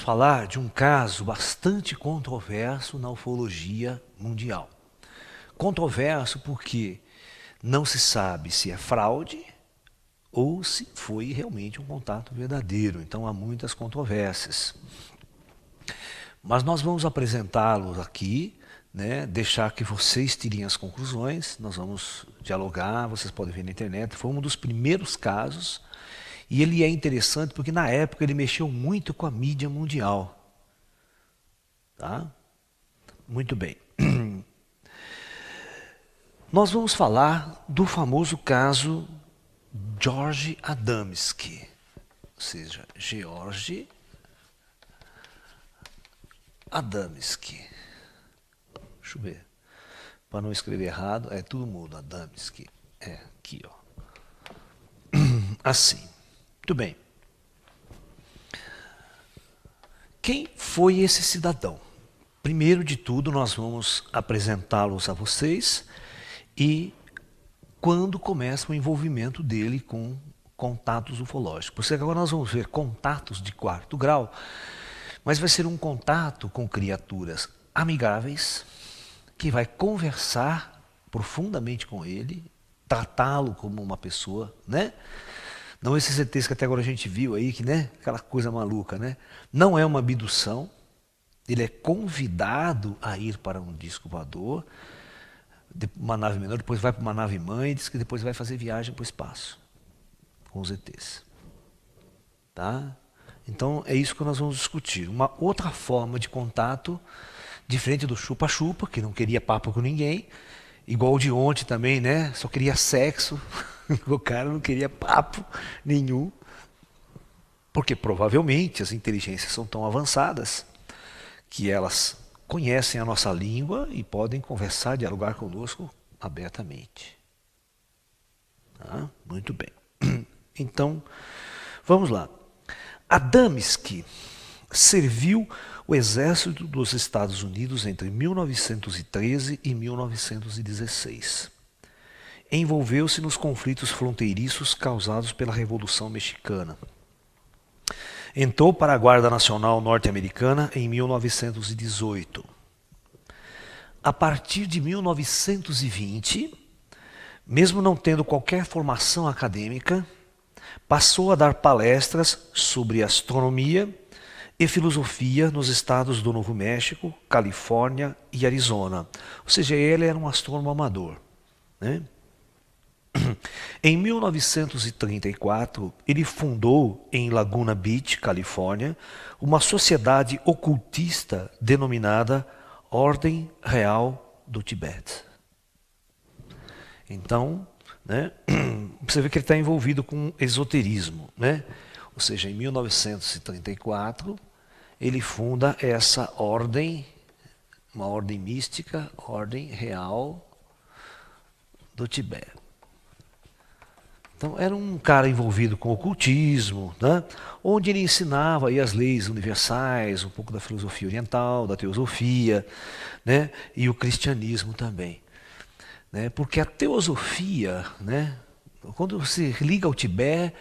falar de um caso bastante controverso na ufologia mundial. Controverso porque não se sabe se é fraude ou se foi realmente um contato verdadeiro. Então há muitas controvérsias. Mas nós vamos apresentá-los aqui, né, deixar que vocês tirem as conclusões, nós vamos dialogar, vocês podem ver na internet. Foi um dos primeiros casos e ele é interessante porque na época ele mexeu muito com a mídia mundial. Tá? Muito bem. Nós vamos falar do famoso caso George Adamski, ou seja, George Adamski. Deixa eu ver. Para não escrever errado, é tudo mudo, Adamski. É, aqui, ó. Assim. Muito bem. Quem foi esse cidadão? Primeiro de tudo, nós vamos apresentá-los a vocês e quando começa o envolvimento dele com contatos ufológicos. Porque agora nós vamos ver contatos de quarto grau, mas vai ser um contato com criaturas amigáveis, que vai conversar profundamente com ele, tratá-lo como uma pessoa, né? Não esses ETs que até agora a gente viu aí, que, né? Aquela coisa maluca, né? Não é uma abdução, ele é convidado a ir para um disco voador, uma nave menor, depois vai para uma nave mãe e diz que depois vai fazer viagem para o espaço com os ETs. Tá? Então é isso que nós vamos discutir. Uma outra forma de contato, diferente do chupa-chupa, que não queria papo com ninguém, igual o de ontem também, né? Só queria sexo, o cara não queria papo nenhum, porque provavelmente as inteligências são tão avançadas que elas conhecem a nossa língua e podem conversar, dialogar conosco abertamente. Tá? Muito bem. Então, vamos lá. Adamski serviu o exército dos Estados Unidos entre 1913 e 1916. Envolveu-se nos conflitos fronteiriços causados pela Revolução Mexicana. Entrou para a Guarda Nacional Norte-Americana em 1918. A partir de 1920, mesmo não tendo qualquer formação acadêmica, passou a dar palestras sobre astronomia e filosofia nos estados do Novo México, Califórnia e Arizona. Ou seja, ele era um astrônomo amador, né? Em 1934, ele fundou em Laguna Beach, Califórnia, uma sociedade ocultista denominada Ordem Real do Tibete. Então, né, você vê que ele está envolvido com esoterismo, né? Ou seja, em 1934, ele funda essa ordem, uma ordem mística, Ordem Real do Tibete. Então, era um cara envolvido com ocultismo, né? Onde ele ensinava aí as leis universais, um pouco da filosofia oriental, da teosofia, né? E o cristianismo também. Né? Porque a teosofia, né? Quando você liga ao Tibete,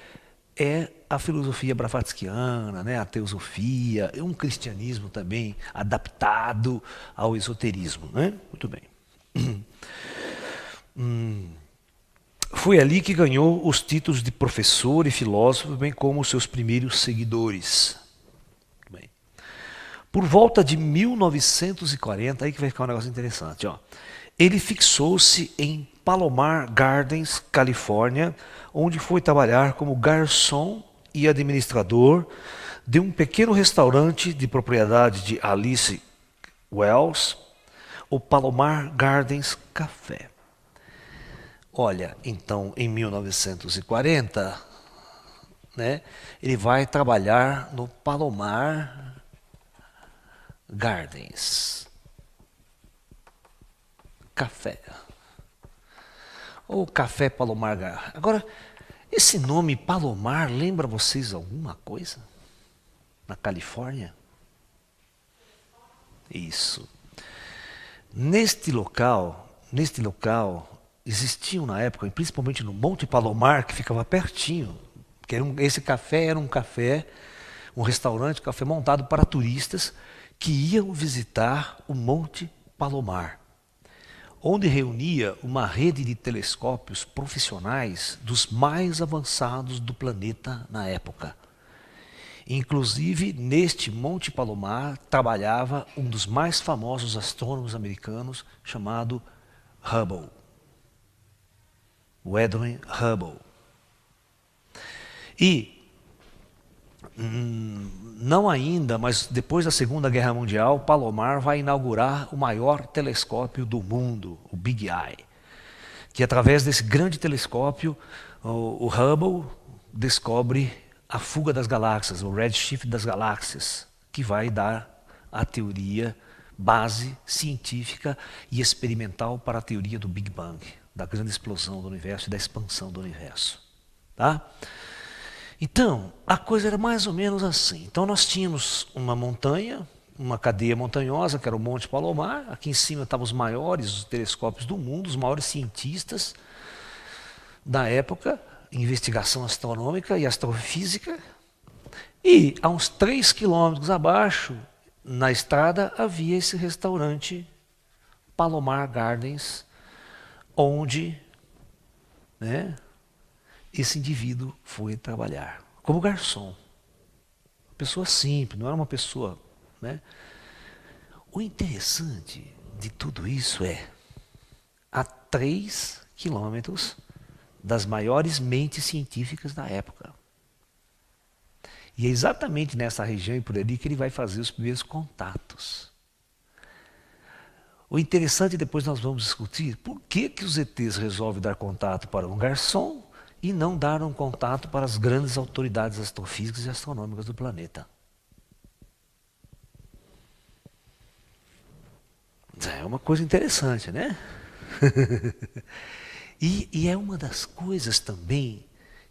é a filosofia bravatskiana, né? A teosofia, é um cristianismo também adaptado ao esoterismo. Né? Muito bem. Foi ali que ganhou os títulos de professor e filósofo, bem como os seus primeiros seguidores. Bem. Por volta de 1940, aí que vai ficar um negócio interessante. Ó. Ele fixou-se em Palomar Gardens, Califórnia, onde foi trabalhar como garçom e administrador de um pequeno restaurante de propriedade de Alice Wells, o Palomar Gardens Café. Olha, então, em 1940, né, ele vai trabalhar no Palomar Gardens Café. Ou Café Palomar Gardens. Agora, esse nome Palomar lembra vocês alguma coisa? Na Califórnia? Isso. Neste local, existiam na época, principalmente no Monte Palomar, que ficava pertinho, esse café era um café um restaurante, café montado para turistas que iam visitar o Monte Palomar, onde reunia uma rede de telescópios profissionais dos mais avançados do planeta na época. Inclusive, neste Monte Palomar trabalhava um dos mais famosos astrônomos americanos, chamado Hubble. O Edwin Hubble. E, não ainda, mas depois da Segunda Guerra Mundial, Palomar vai inaugurar o maior telescópio do mundo, o Big Eye. Que através desse grande telescópio, o Hubble descobre a fuga das galáxias, o redshift das galáxias, que vai dar a teoria base científica e experimental para a teoria do Big Bang, da grande explosão do universo e da expansão do universo. Tá? Então, a coisa era mais ou menos assim. Então nós tínhamos uma montanha, uma cadeia montanhosa, que era o Monte Palomar. Aqui em cima estavam os maiores telescópios do mundo, os maiores cientistas da época, investigação astronômica e astrofísica. E a uns 3 quilômetros abaixo, na estrada, havia esse restaurante Palomar Gardens, onde, né, esse indivíduo foi trabalhar como garçom. Uma pessoa simples, não era uma pessoa, né? O interessante de tudo isso é, a 3 quilômetros das maiores mentes científicas da época. E é exatamente nessa região e por ali que ele vai fazer os primeiros contatos. O interessante, depois nós vamos discutir, por que os ETs resolvem dar contato para um garçom e não dar um contato para as grandes autoridades astrofísicas e astronômicas do planeta. É uma coisa interessante, né? E é uma das coisas também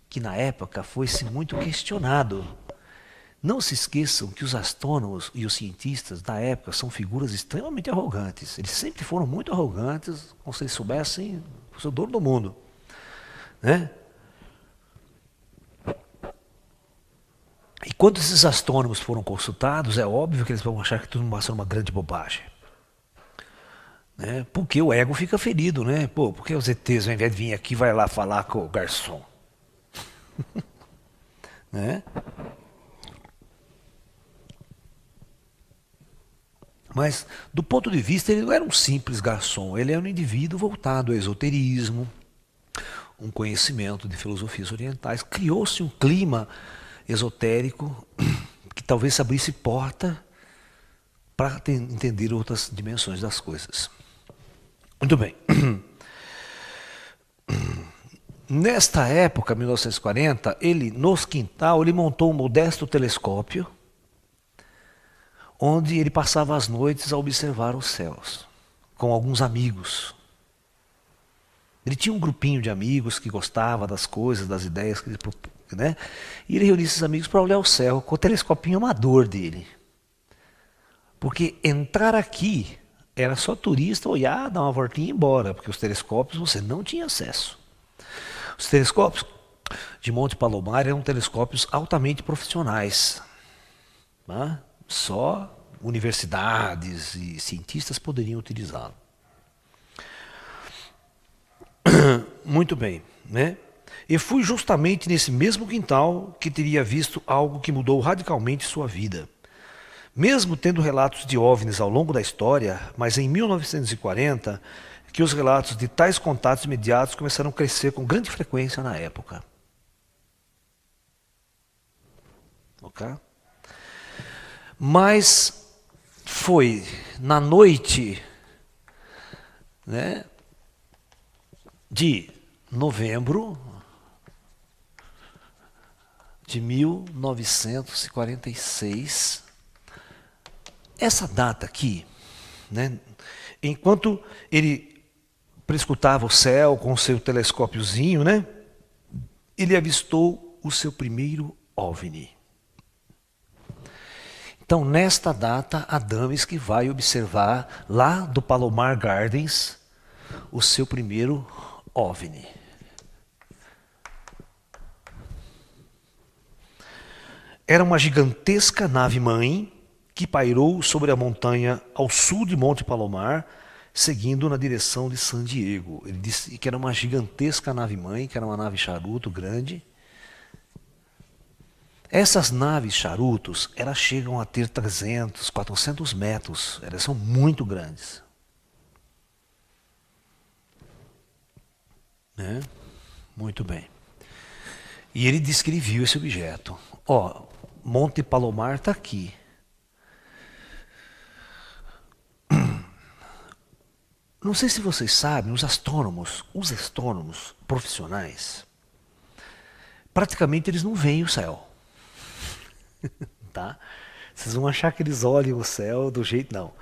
que na época foi-se muito questionado. Não se esqueçam que os astrônomos e os cientistas da época são figuras extremamente arrogantes. Eles sempre foram muito arrogantes, como se eles soubessem o seu dono do mundo. Né? E quando esses astrônomos foram consultados, é óbvio que eles vão achar que tudo vai ser uma grande bobagem. Né? Porque o ego fica ferido, né? Pô, porque os ETs, ao invés de vir aqui, vai lá falar com o garçom. Né? Mas, do ponto de vista, ele não era um simples garçom, ele era um indivíduo voltado ao esoterismo, um conhecimento de filosofias orientais. Criou-se um clima esotérico que talvez abrisse porta para entender outras dimensões das coisas. Muito bem. Nesta época, 1940, ele, nos quintal, ele montou um modesto telescópio onde ele passava as noites a observar os céus, com alguns amigos. Ele tinha um grupinho de amigos que gostava das coisas, das ideias, que ele, né? E ele reunia esses amigos para olhar o céu com o telescopinho amador dele. Porque entrar aqui era só turista olhar, dar uma voltinha e ir embora, porque os telescópios você não tinha acesso. Os telescópios de Monte Palomar eram telescópios altamente profissionais. Tá? Só universidades e cientistas poderiam utilizá-lo. Muito bem, né? E foi justamente nesse mesmo quintal que teria visto algo que mudou radicalmente sua vida. Mesmo tendo relatos de OVNIs ao longo da história, mas em 1940, que os relatos de tais contatos imediatos começaram a crescer com grande frequência na época. Ok? Mas foi na noite, né, de novembro de 1946, essa data aqui, né, enquanto ele prescutava o céu com o seu telescópiozinho, né, ele avistou o seu primeiro OVNI. Então, nesta data, Adamski vai observar lá do Palomar Gardens o seu primeiro OVNI. Era uma gigantesca nave-mãe que pairou sobre a montanha ao sul de Monte Palomar, seguindo na direção de San Diego. Ele disse que era uma gigantesca nave-mãe, que era uma nave charuto grande. Essas naves charutos, elas chegam a ter 300, 400 metros. Elas são muito grandes. Né? Muito bem. E ele descreveu esse objeto. Ó, Monte Palomar está aqui. Não sei se vocês sabem, os astrônomos profissionais, praticamente eles não veem o céu. Tá? Vocês vão achar que eles olham o céu do jeito... Não.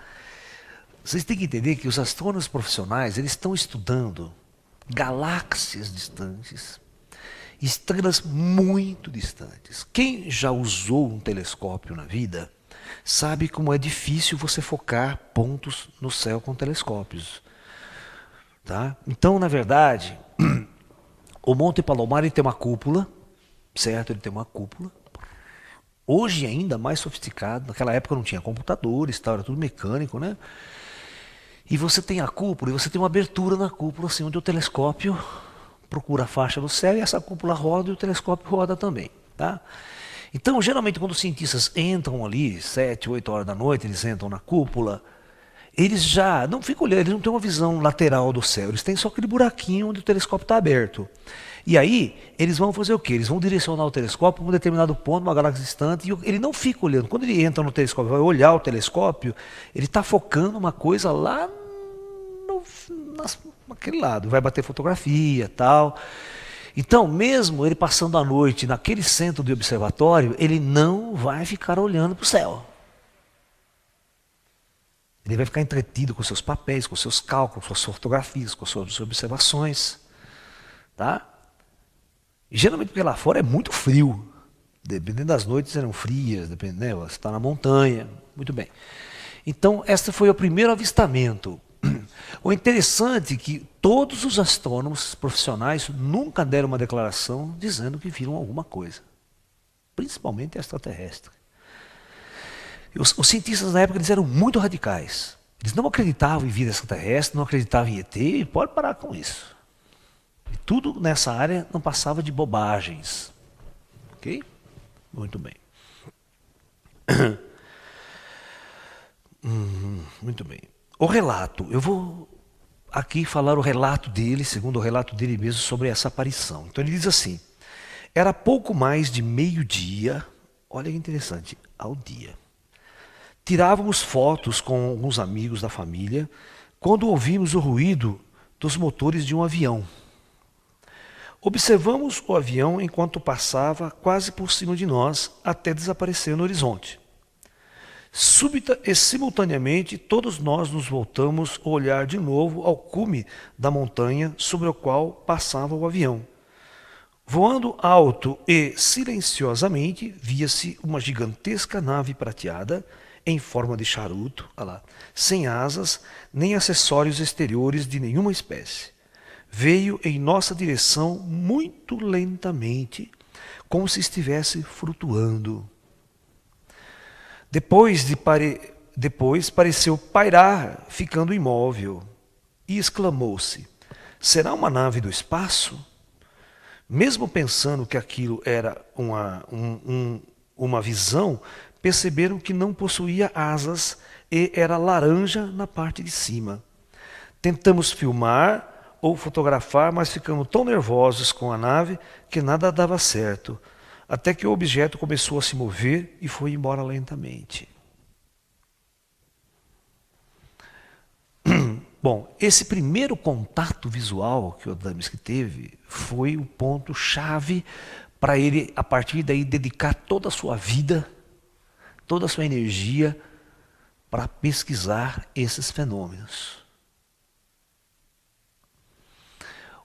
Vocês têm que entender que os astrônomos profissionais, eles estão estudando galáxias distantes, estrelas muito distantes. Quem já usou um telescópio na vida, sabe como é difícil você focar pontos no céu com telescópios. Tá? Então, na verdade, o Monte Palomar ele tem uma cúpula, certo? Ele tem uma cúpula. Hoje ainda mais sofisticado, naquela época não tinha computadores, tal, era tudo mecânico, né? E você tem a cúpula, e você tem uma abertura na cúpula, assim, onde o telescópio procura a faixa do céu e essa cúpula roda e o telescópio roda também, tá? Então, geralmente, quando os cientistas entram ali, 7, 8 horas da noite, eles entram na cúpula, eles já não ficam olhando, eles não têm uma visão lateral do céu, eles têm só aquele buraquinho onde o telescópio está aberto. E aí, eles vão fazer o quê? Eles vão direcionar o telescópio para um determinado ponto, uma galáxia distante, e ele não fica olhando. Quando ele entra no telescópio, vai olhar o telescópio, ele está focando uma coisa lá naquele lado, vai bater fotografia tal. Então, mesmo ele passando a noite naquele centro de observatório, ele não vai ficar olhando para o céu. Ele vai ficar entretido com seus papéis, com seus cálculos, com suas fotografias, com suas observações. Tá? E, geralmente porque lá fora é muito frio. Dependendo das noites eram frias, dependendo, né? Você está na montanha. Muito bem. Então, esse foi o primeiro avistamento. O interessante é que todos os astrônomos profissionais nunca deram uma declaração dizendo que viram alguma coisa. Principalmente extraterrestre. Os cientistas na época eles eram muito radicais. Eles não acreditavam em vida extraterrestre, não acreditavam em ET, e pode parar com isso. E tudo nessa área não passava de bobagens. Ok? Muito bem. Muito bem. O relato, eu vou aqui falar o relato dele, segundo o relato dele mesmo, sobre essa aparição. Então ele diz assim, era pouco mais de meio-dia, olha que interessante, ao dia. Tirávamos fotos com alguns amigos da família quando ouvimos o ruído dos motores de um avião. Observamos o avião enquanto passava quase por cima de nós até desaparecer no horizonte. Súbita e simultaneamente todos nós nos voltamos a olhar de novo ao cume da montanha sobre o qual passava o avião. Voando alto e silenciosamente, via-se uma gigantesca nave prateada em forma de charuto, sem asas nem acessórios exteriores de nenhuma espécie. Veio em nossa direção muito lentamente, como se estivesse flutuando. Depois pareceu pairar, ficando imóvel, e exclamou-se, será uma nave do espaço? Mesmo pensando que aquilo era uma visão, perceberam que não possuía asas e era laranja na parte de cima. Tentamos filmar ou fotografar, mas ficamos tão nervosos com a nave que nada dava certo, até que o objeto começou a se mover e foi embora lentamente. Bom, esse primeiro contato visual que o Adamski teve foi o ponto-chave para ele, a partir daí, dedicar toda a sua vida, toda a sua energia para pesquisar esses fenômenos.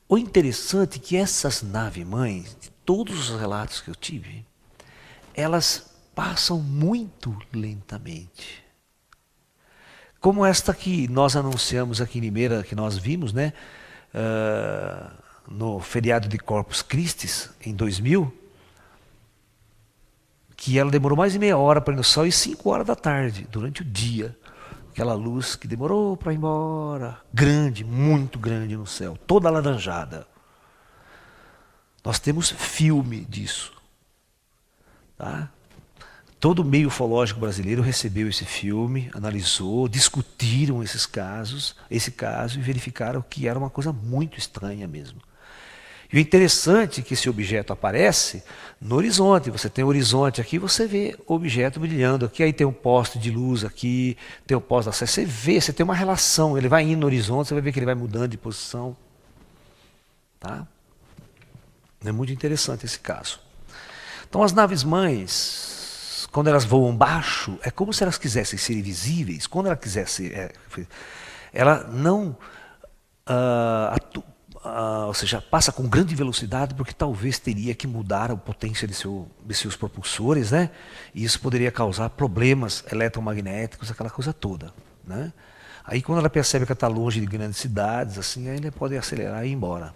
O interessante é que essas naves-mães, de todos os relatos que eu tive, elas passam muito lentamente. Como esta que nós anunciamos aqui em Limeira, que nós vimos, né, no feriado de Corpus Christi, em 2000, que ela demorou mais de meia hora para ir no sol e 5 horas da tarde, durante o dia. Aquela luz que demorou para ir embora, grande, muito grande no céu, toda alaranjada. Nós temos filme disso. Tá? Todo o meio ufológico brasileiro recebeu esse filme, analisou, discutiram esse caso e verificaram que era uma coisa muito estranha mesmo. E o interessante é que esse objeto aparece no horizonte. Você tem o horizonte aqui, você vê o objeto brilhando aqui, aí tem um poste de luz aqui, tem um poste da sé. Você vê, você tem uma relação. Ele vai indo no horizonte, você vai ver que ele vai mudando de posição. Tá? É muito interessante esse caso. Então as naves mães, quando elas voam baixo, é como se elas quisessem ser invisíveis. Quando ela quisesse, ela não ou seja, passa com grande velocidade porque talvez teria que mudar a potência de seus propulsores, né? E isso poderia causar problemas eletromagnéticos, aquela coisa toda, né? Aí quando ela percebe que ela está longe de grandes cidades, assim, aí ela pode acelerar e ir embora.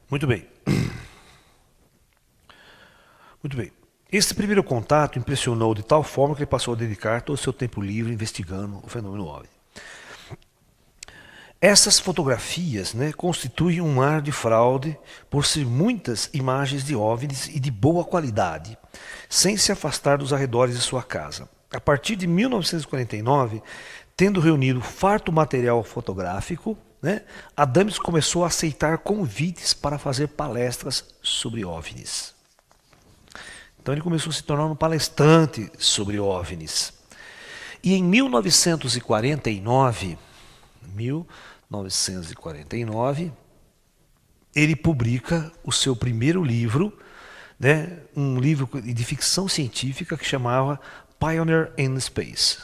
Muito bem. Muito bem. Esse primeiro contato impressionou de tal forma que ele passou a dedicar todo o seu tempo livre investigando o fenômeno OVNI. Essas fotografias, né, constituem um mar de fraude por ser muitas imagens de OVNIs e de boa qualidade, sem se afastar dos arredores de sua casa. A partir de 1949, tendo reunido farto material fotográfico, né, Adams começou a aceitar convites para fazer palestras sobre OVNIs. Então ele começou a se tornar um palestrante sobre OVNIs. E em 1949, ele publica o seu primeiro livro, né, um livro de ficção científica que chamava Pioneer in Space.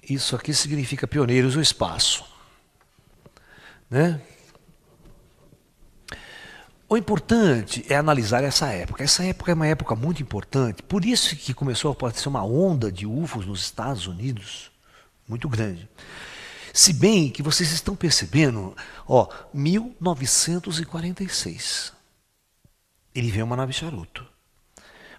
Isso aqui significa pioneiros no espaço, né? O importante é analisar essa época. Essa época é uma época muito importante, por isso que começou a aparecer uma onda de UFOs nos Estados Unidos, muito grande. Se bem que vocês estão percebendo, 1946, ele vê uma nave charuto.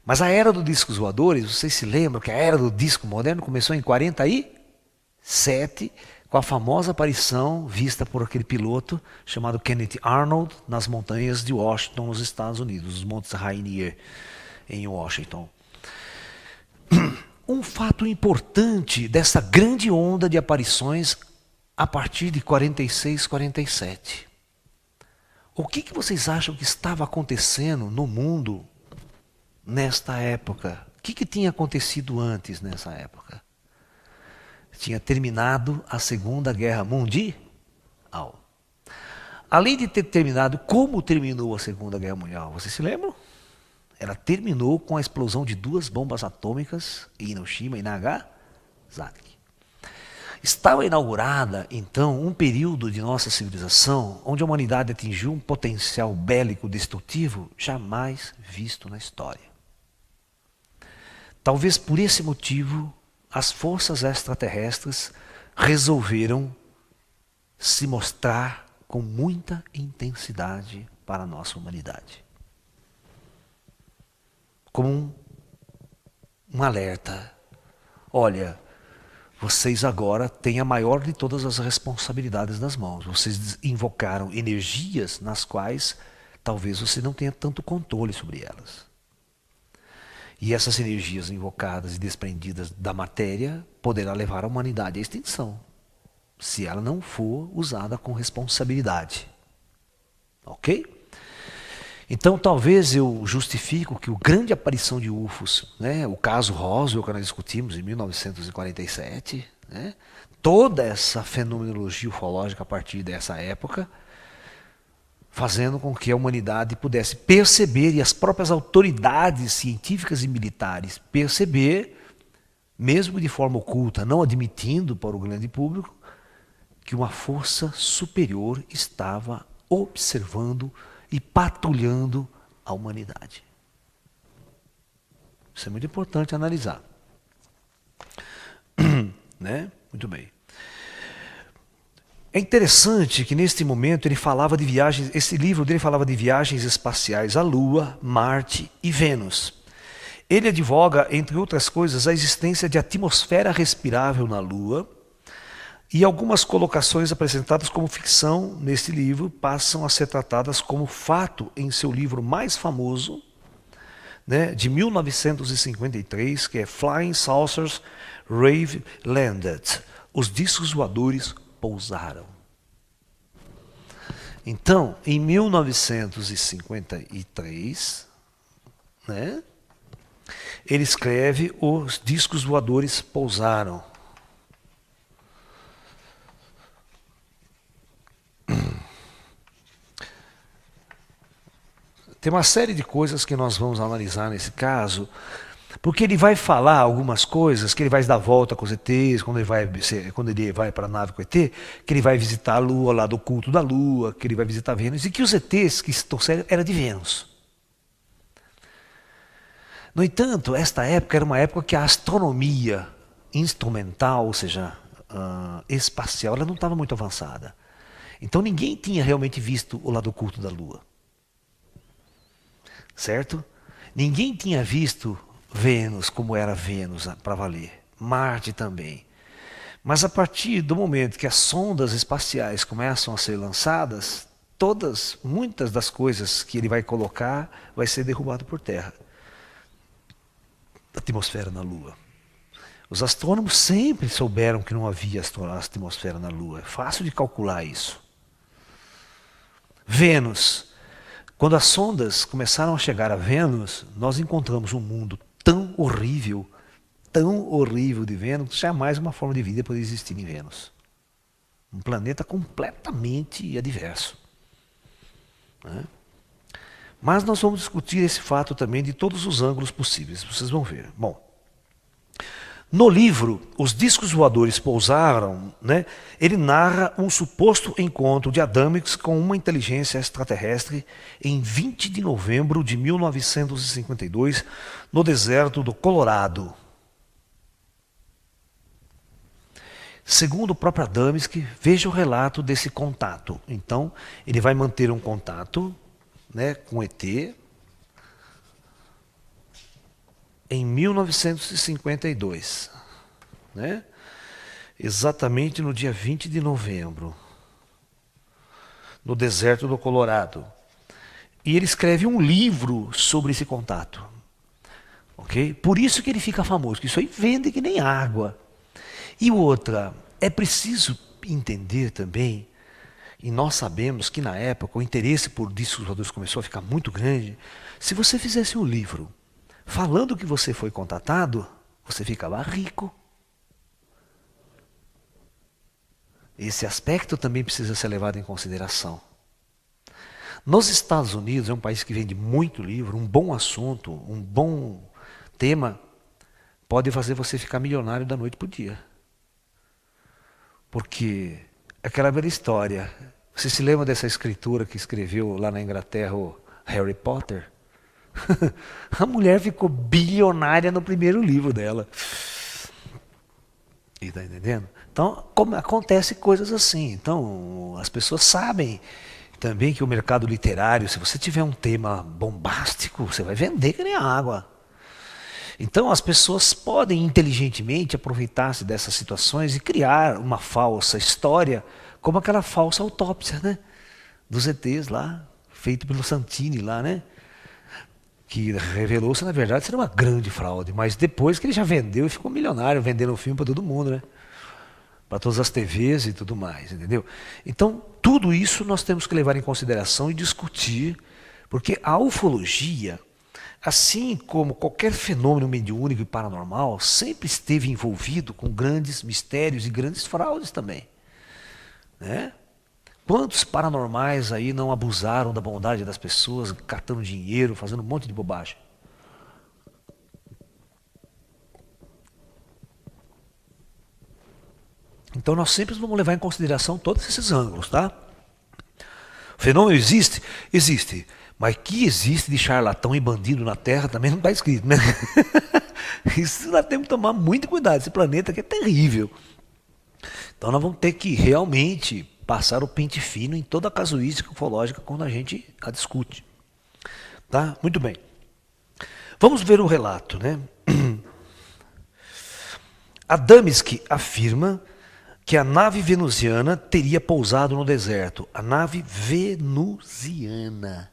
Mas a era dos discos voadores, vocês se lembram que a era do disco moderno começou em 47, com a famosa aparição vista por aquele piloto chamado Kenneth Arnold nas montanhas de Washington, nos Estados Unidos, os Montes Rainier, em Washington. Um fato importante dessa grande onda de aparições a partir de 46, 47. O que vocês acham que estava acontecendo no mundo nesta época? O que tinha acontecido antes nessa época? Tinha terminado a Segunda Guerra Mundial. Além de ter terminado, como terminou a Segunda Guerra Mundial? Vocês se lembram? Ela terminou com a explosão de 2 bombas atômicas em Hiroshima e Nagasaki. Estava inaugurada, então, um período de nossa civilização onde a humanidade atingiu um potencial bélico destrutivo jamais visto na história. Talvez por esse motivo, as forças extraterrestres resolveram se mostrar com muita intensidade para a nossa humanidade. Como um alerta. Olha, vocês agora têm a maior de todas as responsabilidades nas mãos. Vocês invocaram energias nas quais talvez você não tenha tanto controle sobre elas. E essas energias invocadas e desprendidas da matéria poderá levar a humanidade à extinção, se ela não for usada com responsabilidade. Ok? Então talvez eu justifico que a grande aparição de UFOs, né, o caso Roswell que nós discutimos em 1947, né, toda essa fenomenologia ufológica a partir dessa época, fazendo com que a humanidade pudesse perceber, e as próprias autoridades científicas e militares perceber, mesmo de forma oculta, não admitindo para o grande público, que uma força superior estava observando e patrulhando a humanidade. Isso é muito importante analisar. Né? Muito bem. É interessante que neste momento ele falava de viagens, esse livro dele falava de viagens espaciais à Lua, Marte e Vênus. Ele advoga, entre outras coisas, a existência de atmosfera respirável na Lua, e algumas colocações apresentadas como ficção neste livro passam a ser tratadas como fato em seu livro mais famoso, né, de 1953, que é Flying Saucers Rave Landed. Os discos voadores pousaram. Então, em 1953, né, ele escreve Os discos voadores pousaram. Tem uma série de coisas que nós vamos analisar nesse caso, porque ele vai falar algumas coisas, que ele vai dar volta com os ETs, quando ele vai para a nave com o ET, que ele vai visitar a Lua, lá do culto da Lua, que ele vai visitar Vênus, e que os ETs que trouxeram eram de Vênus. No entanto, esta época era uma época que a astronomia instrumental, ou seja, espacial, ela não estava muito avançada. Então ninguém tinha realmente visto o lado oculto da Lua. Certo? Ninguém tinha visto Vênus como era Vênus para valer. Marte também. Mas a partir do momento que as sondas espaciais começam a ser lançadas, muitas das coisas que ele vai colocar vai ser derrubado por terra. Atmosfera na Lua. Os astrônomos sempre souberam que não havia atmosfera na Lua. É fácil de calcular isso. Vênus. Quando as sondas começaram a chegar a Vênus, nós encontramos um mundo tão horrível de Vênus, que jamais uma forma de vida poderia existir em Vênus. Um planeta completamente adverso. Né? Mas nós vamos discutir esse fato também de todos os ângulos possíveis, vocês vão ver. Bom, no livro Os Discos Voadores Pousaram, né, ele narra um suposto encontro de Adamix com uma inteligência extraterrestre em 20 de novembro de 1952, no deserto do Colorado. Segundo o próprio Adamix, veja o relato desse contato. Então, ele vai manter um contato, né, com ET, em 1952, né? Exatamente no dia 20 de novembro, no deserto do Colorado. E ele escreve um livro sobre esse contato. Okay? Por isso que ele fica famoso, porque isso aí vende que nem água. E outra, é preciso entender também, e nós sabemos que na época o interesse por discos voadores começou a ficar muito grande. Se você fizesse um livro falando que você foi contatado, você ficava rico. Esse aspecto também precisa ser levado em consideração. Nos Estados Unidos, é um país que vende muito livro, um bom assunto, um bom tema, pode fazer você ficar milionário da noite para o dia. Porque aquela velha história, você se lembra dessa escritora que escreveu lá na Inglaterra o Harry Potter? A mulher ficou bilionária no primeiro livro dela. Está entendendo? Então, acontece coisas assim. Então, as pessoas sabem também que o mercado literário, se você tiver um tema bombástico, você vai vender que nem água. Então, as pessoas podem inteligentemente aproveitar-se dessas situações e criar uma falsa história, como aquela falsa autópsia, né, dos ETs lá, feito pelo Santini lá, né? Que revelou-se, na verdade, ser uma grande fraude. Mas depois que ele já vendeu e ficou milionário, vendendo o filme para todo mundo, né? Para todas as TVs e tudo mais, entendeu? Então, tudo isso nós temos que levar em consideração e discutir, porque a ufologia, assim como qualquer fenômeno mediúnico e paranormal, sempre esteve envolvido com grandes mistérios e grandes fraudes também, né? Quantos paranormais aí não abusaram da bondade das pessoas, catando dinheiro, fazendo um monte de bobagem? Então nós sempre vamos levar em consideração todos esses ângulos, tá? O fenômeno existe? Existe. Mas que existe de charlatão e bandido na Terra também não está escrito, né? Isso nós temos que tomar muito cuidado. Esse planeta aqui é terrível. Então nós vamos ter que realmente passar o pente fino em toda a casuística ufológica quando a gente a discute. Tá? Muito bem. Vamos ver o relato, né? Adamski afirma que a nave venusiana teria pousado no deserto. A nave venusiana.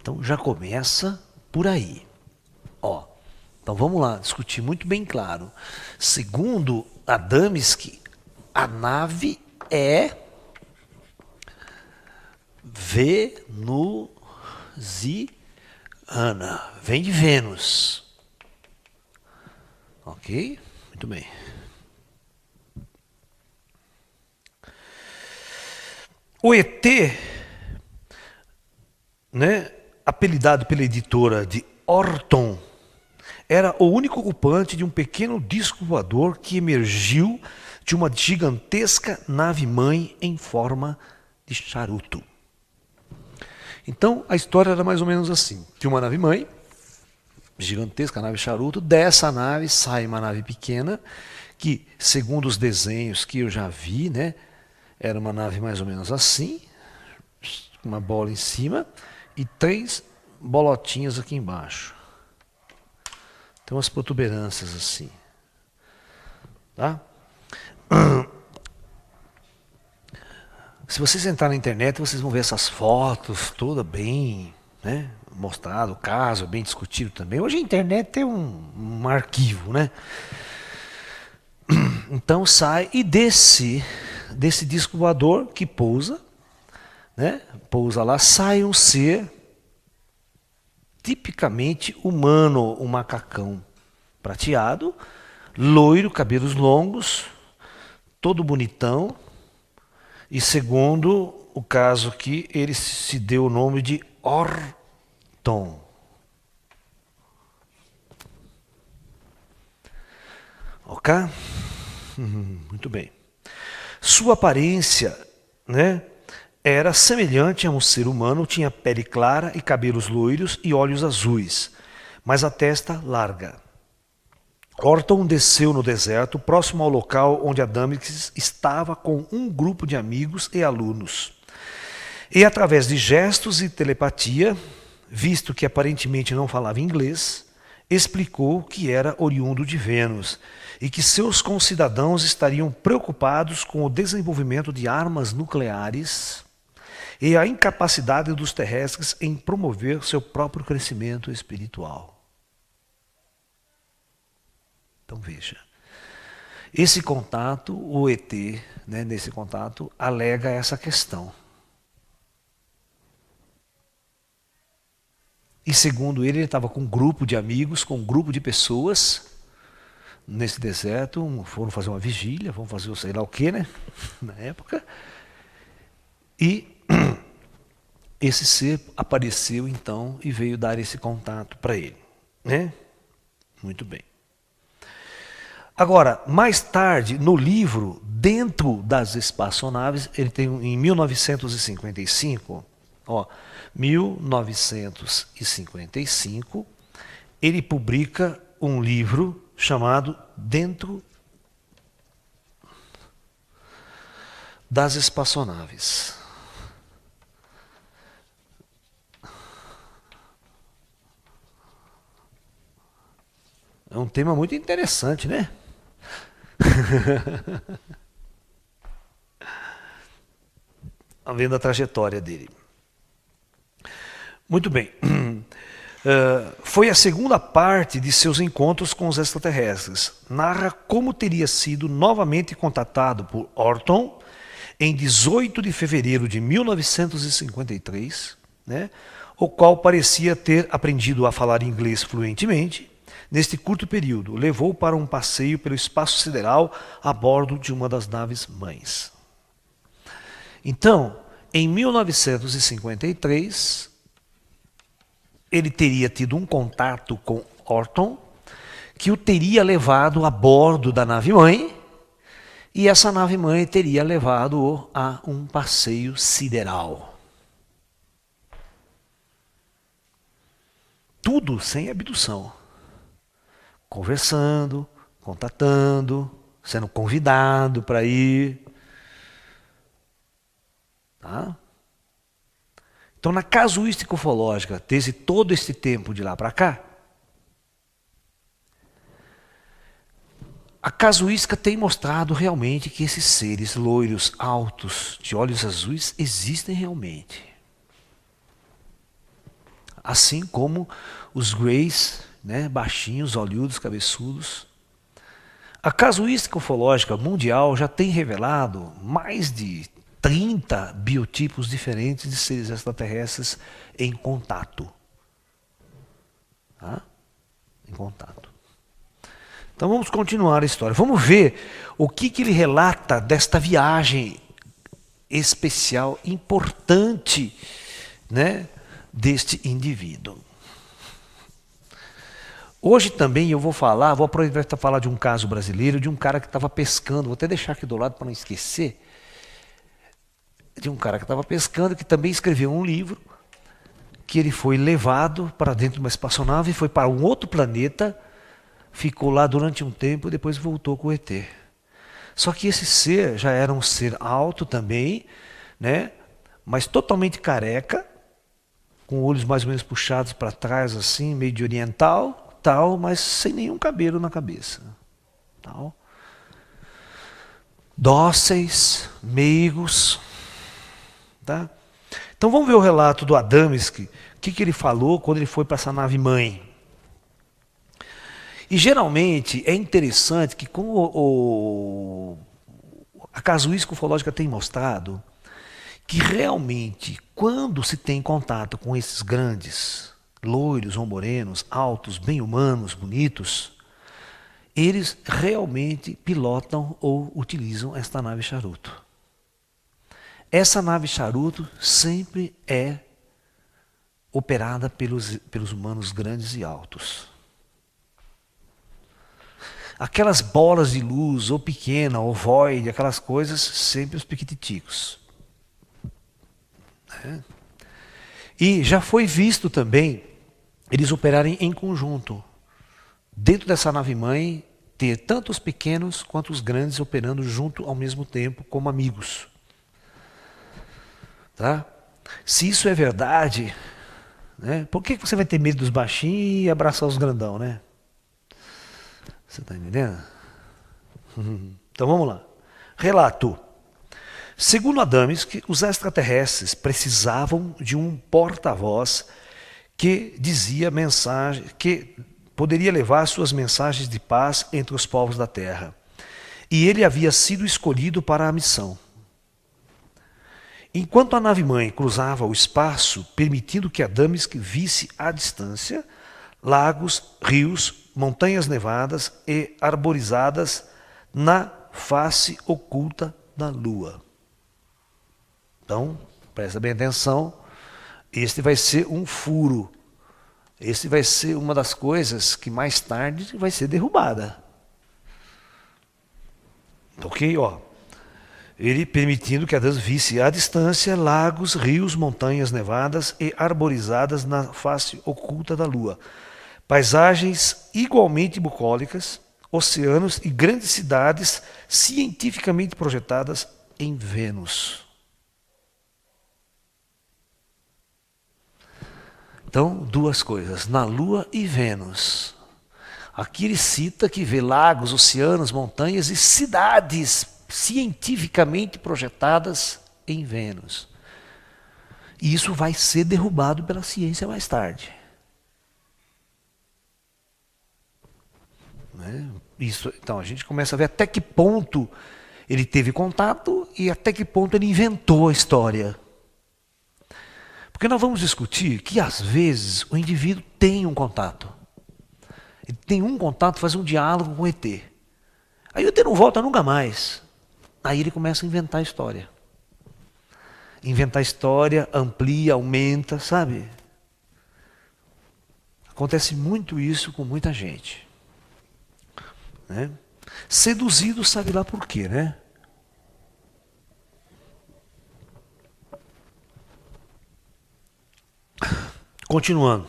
Então já começa por aí. Ó, então vamos lá, discutir muito bem claro. Segundo Adamski, a nave é venusiana. Vem de Vênus. Ok? Muito bem. O ET, né, apelidado pela editora de Orton, era o único ocupante de um pequeno disco voador que emergiu de uma gigantesca nave-mãe em forma de charuto. Então, a história era mais ou menos assim. Tinha uma nave-mãe, gigantesca nave charuto, dessa nave sai uma nave pequena, que, segundo os desenhos que eu já vi, né, era uma nave mais ou menos assim, uma bola em cima e 3 bolotinhas aqui embaixo. Tem umas protuberâncias assim. Tá? Se vocês entrarem na internet, vocês vão ver essas fotos toda bem, né, mostrado, o caso bem discutido também. Hoje a internet tem um arquivo, né? Então sai e desse disco voador que pousa, né? Pousa lá, sai um ser tipicamente humano, um macacão prateado, loiro, cabelos longos, todo bonitão. E segundo o caso aqui, ele se deu o nome de Orton. Ok? Muito bem. Sua aparência, né, era semelhante a um ser humano, tinha pele clara e cabelos loiros e olhos azuis, mas a testa larga. Orton desceu no deserto, próximo ao local onde Adamski estava com um grupo de amigos e alunos. E através de gestos e telepatia, visto que aparentemente não falava inglês, explicou que era oriundo de Vênus e que seus concidadãos estariam preocupados com o desenvolvimento de armas nucleares e a incapacidade dos terrestres em promover seu próprio crescimento espiritual. Então veja, esse contato, o ET, né, nesse contato, alega essa questão. E segundo ele estava com um grupo de amigos, com um grupo de pessoas nesse deserto, foram fazer uma vigília, vão fazer o sei lá o que, né, na época. E esse ser apareceu então e veio dar esse contato para ele, né? Muito bem. Agora, mais tarde, no livro Dentro das Espaçonaves, ele tem em 1955, 1955, ele publica um livro chamado Dentro das Espaçonaves. É um tema muito interessante, né? Vendo a trajetória dele. Muito bem. Foi a segunda parte de seus encontros com os extraterrestres. Narra como teria sido novamente contatado por Orton em 18 de fevereiro de 1953, né, o qual parecia ter aprendido a falar inglês fluentemente. Neste curto período, levou para um passeio pelo espaço sideral a bordo de uma das naves mães. Então, em 1953, ele teria tido um contato com Orton, que o teria levado a bordo da nave mãe, e essa nave mãe teria levado-o a um passeio sideral. Tudo sem abdução. conversando, contatando, sendo convidado para ir. Tá? Então, na casuística ufológica, desde todo esse tempo de lá para cá, a casuística tem mostrado realmente que esses seres loiros, altos, de olhos azuis, existem realmente. Assim como os greys, né, baixinhos, olhudos, cabeçudos. A casuística ufológica mundial já tem revelado mais de 30 biotipos diferentes de seres extraterrestres em contato. Tá? Em contato. Então vamos continuar a história. Vamos ver o que ele relata desta viagem especial, importante, né, deste indivíduo. Hoje também eu vou aproveitar para falar de um caso brasileiro, de um cara que estava pescando, vou até deixar aqui do lado para não esquecer, de um cara que estava pescando, que também escreveu um livro, que ele foi levado para dentro de uma espaçonave, foi para um outro planeta, ficou lá durante um tempo e depois voltou com o ET. Só que esse ser já era um ser alto também, né? Mas totalmente careca, com olhos mais ou menos puxados para trás, assim, meio de oriental, tal, mas sem nenhum cabelo na cabeça. Tal. Dóceis, meigos. Tá? Então vamos ver o relato do Adamski, o que ele falou quando ele foi para essa nave-mãe. E geralmente é interessante que como a casuística ufológica tem mostrado que realmente quando se tem contato com esses grandes, loiros ou morenos, altos, bem humanos, bonitos, eles realmente pilotam ou utilizam esta nave charuto. Essa nave charuto sempre é operada pelos humanos grandes e altos. Aquelas bolas de luz, ou pequena, ou void, aquelas coisas, sempre os piquititicos. E já foi visto também eles operarem em conjunto. Dentro dessa nave-mãe, ter tanto os pequenos quanto os grandes operando junto ao mesmo tempo, como amigos. Tá? Se isso é verdade, né, por que você vai ter medo dos baixinhos e abraçar os grandão, né? Você está entendendo? Então vamos lá. Relato. Segundo Adamski, os extraterrestres precisavam de um porta-voz que dizia mensagem, que poderia levar suas mensagens de paz entre os povos da Terra. E ele havia sido escolhido para a missão. Enquanto a nave-mãe cruzava o espaço, permitindo que Adamski visse à distância lagos, rios, montanhas nevadas e arborizadas na face oculta da Lua. Então, presta bem atenção, este vai ser um furo. Este vai ser uma das coisas que mais tarde vai ser derrubada. Ok? Ó. Ele permitindo que Adão visse à distância lagos, rios, montanhas nevadas e arborizadas na face oculta da Lua. Paisagens igualmente bucólicas, oceanos e grandes cidades cientificamente projetadas em Vênus. Então, duas coisas, na Lua e Vênus. Aqui ele cita que vê lagos, oceanos, montanhas e cidades cientificamente projetadas em Vênus. E isso vai ser derrubado pela ciência mais tarde. Né? Isso, então a gente começa a ver até que ponto ele teve contato e até que ponto ele inventou a história. Porque nós vamos discutir que às vezes o indivíduo tem um contato. Ele tem um contato, faz um diálogo com o ET. Aí o ET não volta nunca mais. Aí ele começa a inventar a história. Inventar a história, amplia, aumenta, sabe? Acontece muito isso com muita gente. Né? Seduzido sabe lá por quê, né? Continuando.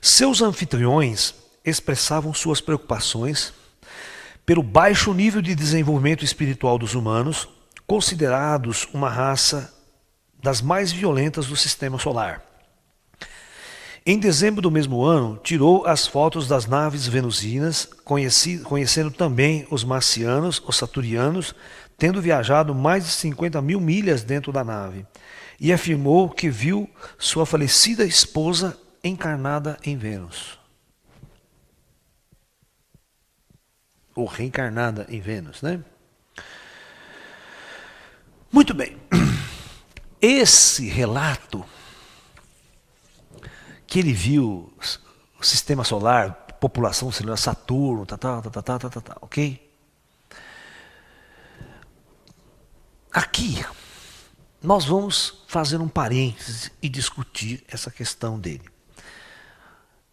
Seus anfitriões expressavam suas preocupações pelo baixo nível de desenvolvimento espiritual dos humanos, considerados uma raça das mais violentas do sistema solar. Em dezembro do mesmo ano, tirou as fotos das naves venusinas, conhecendo também os marcianos, os saturianos, tendo viajado mais de 50 mil milhas dentro da nave, e afirmou que viu sua falecida esposa encarnada em Vênus. Ou reencarnada em Vênus, né? Muito bem. Esse relato que ele viu o sistema solar, população celular, Saturno, ok? Aqui, nós vamos fazer um parêntese e discutir essa questão dele.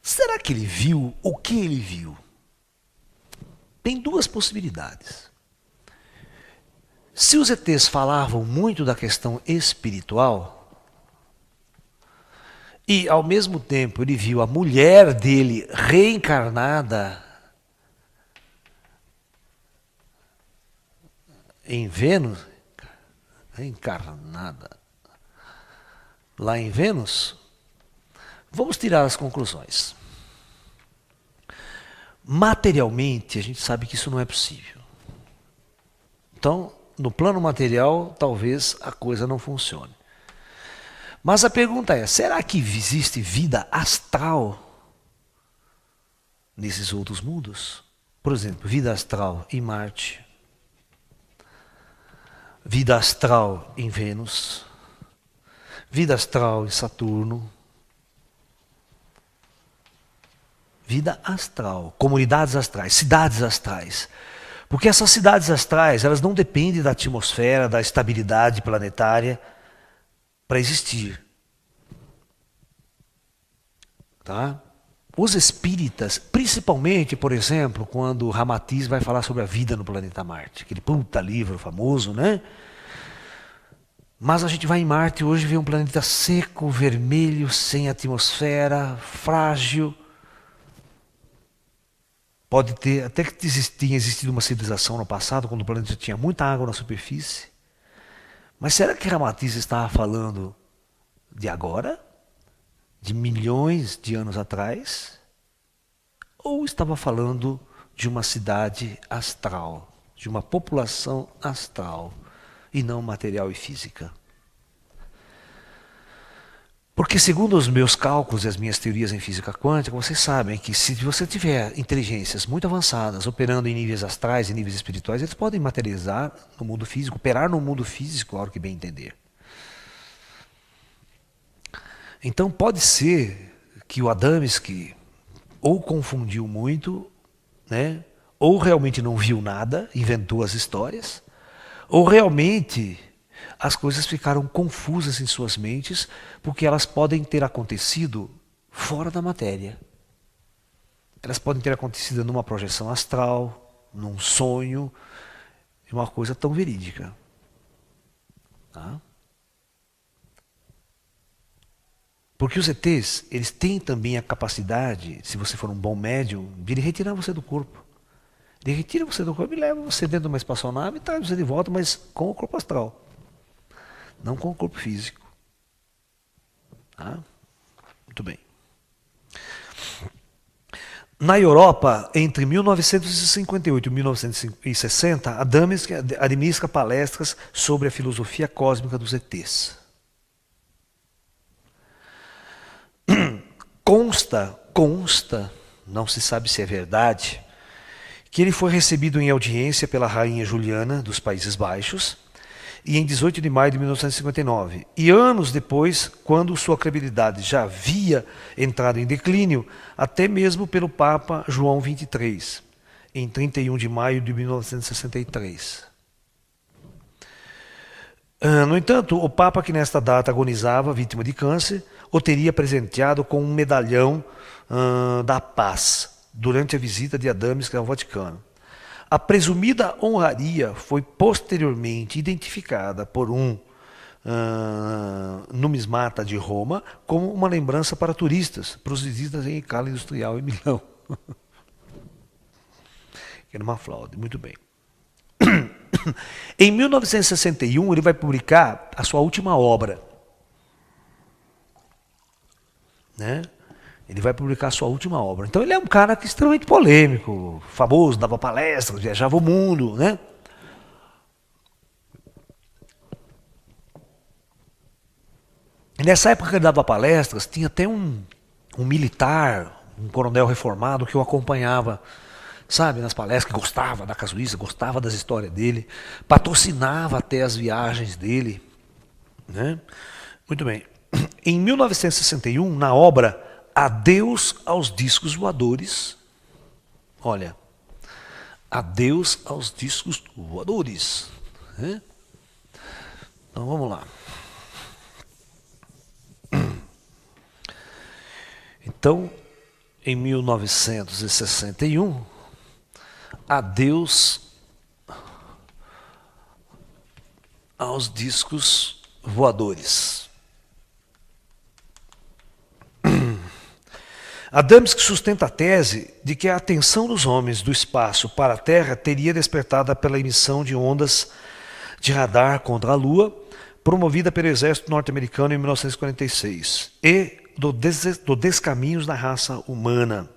Será que ele viu o que ele viu? Tem duas possibilidades. Se os ETs falavam muito da questão espiritual, e ao mesmo tempo ele viu a mulher dele reencarnada em Vênus, reencarnada lá em Vênus, vamos tirar as conclusões. Materialmente, a gente sabe que isso não é possível. Então, no plano material, talvez a coisa não funcione. Mas a pergunta é, será que existe vida astral nesses outros mundos? Por exemplo, vida astral em Marte, vida astral em Vênus, vida astral em Saturno, vida astral, comunidades astrais, cidades astrais. Porque essas cidades astrais, elas não dependem da atmosfera, da estabilidade planetária para existir. Tá? Os espíritas, principalmente, por exemplo, quando Ramatiz vai falar sobre a vida no planeta Marte, aquele puta livro famoso, né? Mas a gente vai em Marte hoje e vê um planeta seco, vermelho, sem atmosfera, frágil. Pode ter, até que tenha existido uma civilização no passado, quando o planeta já tinha muita água na superfície. Mas será que Ramatiz estava falando de agora? De milhões de anos atrás? Ou estava falando de uma cidade astral, de uma população astral, e não material e física? Porque segundo os meus cálculos e as minhas teorias em física quântica, vocês sabem que se você tiver inteligências muito avançadas, operando em níveis astrais e níveis espirituais, eles podem materializar no mundo físico, operar no mundo físico, a hora que bem entender. Então pode ser que o Adamski ou confundiu muito, né, ou realmente não viu nada, inventou as histórias, ou realmente as coisas ficaram confusas em suas mentes, porque elas podem ter acontecido fora da matéria. Elas podem ter acontecido numa projeção astral, num sonho, uma coisa tão verídica. Tá? Porque os ETs, eles têm também a capacidade, se você for um bom médium, de ele retirar você do corpo. Ele retira você do corpo e leva você dentro de uma espaçonave e traz você de volta, mas com o corpo astral. Não com o corpo físico. Tá? Muito bem. Na Europa, entre 1958 e 1960, Adamski administra palestras sobre a filosofia cósmica dos ETs. Consta, não se sabe se é verdade, que ele foi recebido em audiência pela rainha Juliana dos Países Baixos, e em 18 de maio de 1959. E anos depois, quando sua credibilidade já havia entrado em declínio, até mesmo pelo Papa João XXIII, em 31 de maio de 1963. No entanto, o Papa, que nesta data agonizava, vítima de câncer, o teria presenteado com um medalhão da paz, durante a visita de Adamski ao Vaticano. A presumida honraria foi posteriormente identificada por um numismata de Roma como uma lembrança para turistas, para os visitas em escala industrial em Milão. Pequeno Mafalda, muito bem. Em 1961, ele vai publicar a sua última obra. Né? Ele vai publicar a sua última obra. Então ele é um cara que é extremamente polêmico, famoso, dava palestras, viajava o mundo, né? E nessa época que ele dava palestras, tinha até um militar, um coronel reformado que o acompanhava, sabe, nas palestras, que gostava da casuíça, gostava das histórias dele, patrocinava até as viagens dele, né? Muito bem. Em 1961, na obra Adeus aos Discos Voadores, olha, Adeus aos Discos Voadores, né? Então vamos lá. Então, em 1961, Adeus aos Discos Voadores. Adamski sustenta a tese de que a atenção dos homens do espaço para a Terra teria despertada pela emissão de ondas de radar contra a Lua, promovida pelo exército norte-americano em 1946, e do descaminho da raça humana.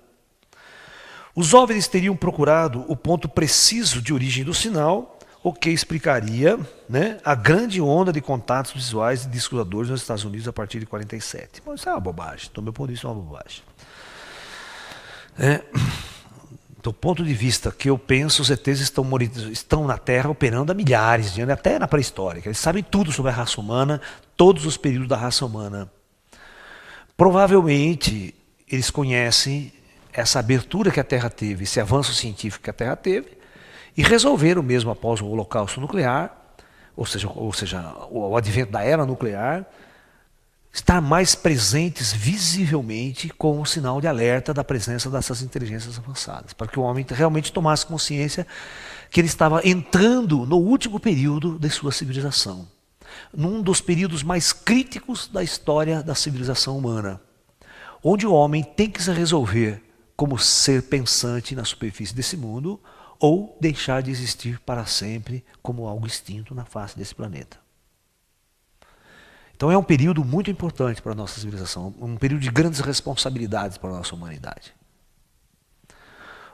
Os OVNIs teriam procurado o ponto preciso de origem do sinal, o que explicaria, né, a grande onda de contatos visuais de discos voadores nos Estados Unidos a partir de 47. Mas isso é uma bobagem, do meu ponto de vista é uma bobagem. Do ponto de vista que eu penso, os ETs estão na Terra operando há milhares de anos, até na pré-história. Eles sabem tudo sobre a raça humana, todos os períodos da raça humana. Provavelmente, eles conhecem essa abertura que a Terra teve, esse avanço científico que a Terra teve, e resolveram mesmo após o Holocausto Nuclear, ou seja, o advento da era nuclear, estar mais presentes visivelmente com o sinal de alerta da presença dessas inteligências avançadas, para que o homem realmente tomasse consciência que ele estava entrando no último período de sua civilização, num dos períodos mais críticos da história da civilização humana, onde o homem tem que se resolver como ser pensante na superfície desse mundo ou deixar de existir para sempre como algo extinto na face desse planeta. Então é um período muito importante para a nossa civilização, um período de grandes responsabilidades para a nossa humanidade.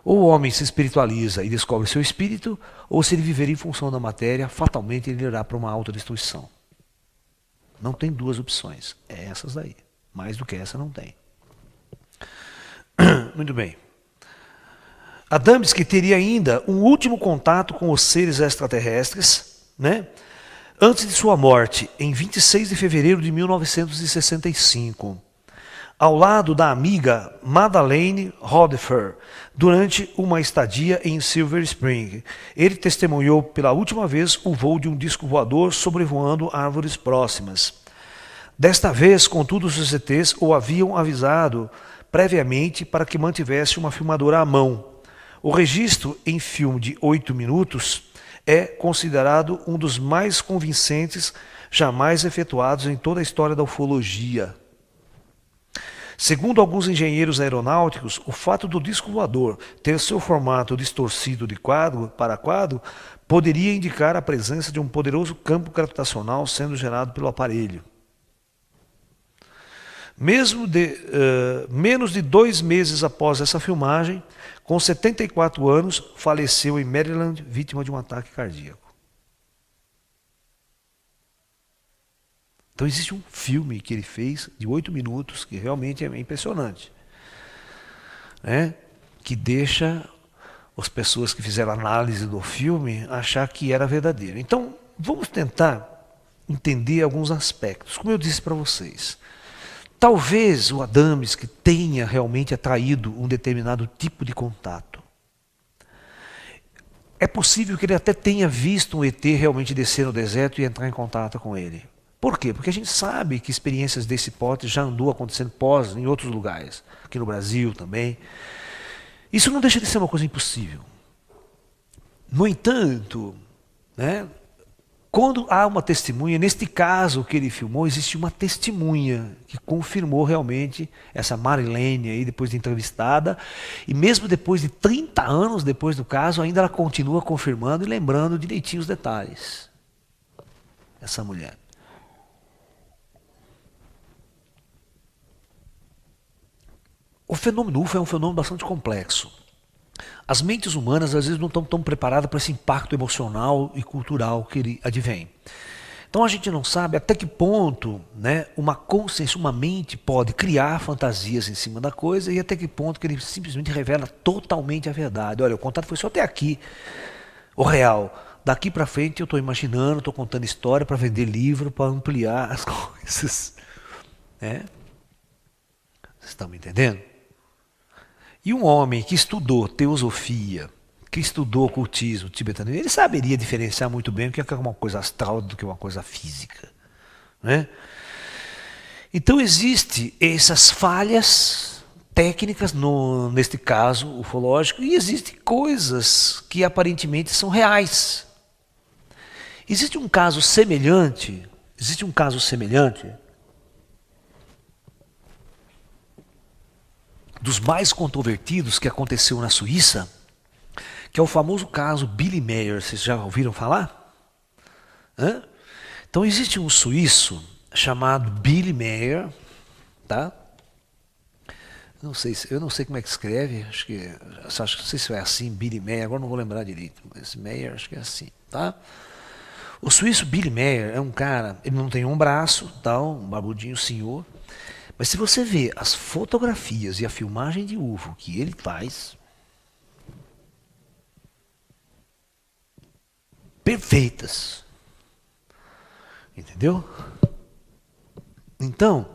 Ou o homem se espiritualiza e descobre seu espírito, ou se ele viver em função da matéria, fatalmente ele irá para uma autodestruição. Não tem duas opções, é essas daí. Mais do que essa não tem. Muito bem. Adamski teria ainda um último contato com os seres extraterrestres, né? Antes de sua morte, em 26 de fevereiro de 1965. Ao lado da amiga Madeleine Rutherford, durante uma estadia em Silver Spring. Ele testemunhou pela última vez o voo de um disco voador sobrevoando árvores próximas. Desta vez, contudo, os ETs o haviam avisado previamente para que mantivesse uma filmadora à mão. O registro em filme de 8 minutos é considerado um dos mais convincentes jamais efetuados em toda a história da ufologia. Segundo alguns engenheiros aeronáuticos, o fato do disco voador ter seu formato distorcido de quadro para quadro poderia indicar a presença de um poderoso campo gravitacional sendo gerado pelo aparelho. Menos de 2 meses após essa filmagem, com 74 anos, faleceu em Maryland, vítima de um ataque cardíaco. Então existe um filme que ele fez de 8 minutos, que realmente é impressionante, né? Que deixa as pessoas que fizeram análise do filme achar que era verdadeiro. Então, vamos tentar entender alguns aspectos. Como eu disse para vocês, talvez o Adamski tenha realmente atraído um determinado tipo de contato. É possível que ele até tenha visto um ET realmente descer no deserto e entrar em contato com ele. Por quê? Porque a gente sabe que experiências desse porte já andou acontecendo em outros lugares, aqui no Brasil também. Isso não deixa de ser uma coisa impossível. No entanto, né, quando há uma testemunha, neste caso que ele filmou, existe uma testemunha que confirmou realmente essa Marilene aí, depois de entrevistada, e mesmo depois de 30 anos depois do caso, ainda ela continua confirmando e lembrando direitinho os detalhes. Essa mulher. O fenômeno UFO é um fenômeno bastante complexo. As mentes humanas às vezes não estão tão preparadas para esse impacto emocional e cultural que ele advém. Então a gente não sabe até que ponto, né, uma consciência, uma mente pode criar fantasias em cima da coisa e até que ponto que ele simplesmente revela totalmente a verdade. Olha, o contato foi só até aqui, o real. Daqui para frente eu estou imaginando, estou contando história para vender livro, para ampliar as coisas. Né? Vocês estão me entendendo? E um homem que estudou teosofia, que estudou ocultismo tibetano, ele saberia diferenciar muito bem o que é uma coisa astral do que uma coisa física. Né? Então existem essas falhas técnicas, neste caso ufológico, e existem coisas que aparentemente são reais. Existe um caso semelhante dos mais controvertidos que aconteceu na Suíça, que é o famoso caso Billy Meier. Vocês já ouviram falar? Hã? Então existe um suíço chamado Billy Meier, tá? Eu não sei como é que escreve, não sei se é assim, Billy Meier, agora não vou lembrar direito, mas Meier acho que é assim, tá? O suíço Billy Meier é um cara, ele não tem um braço, tal, um barbudinho senhor, mas se você vê as fotografias e a filmagem de UFO que ele faz, perfeitas. Entendeu? Então,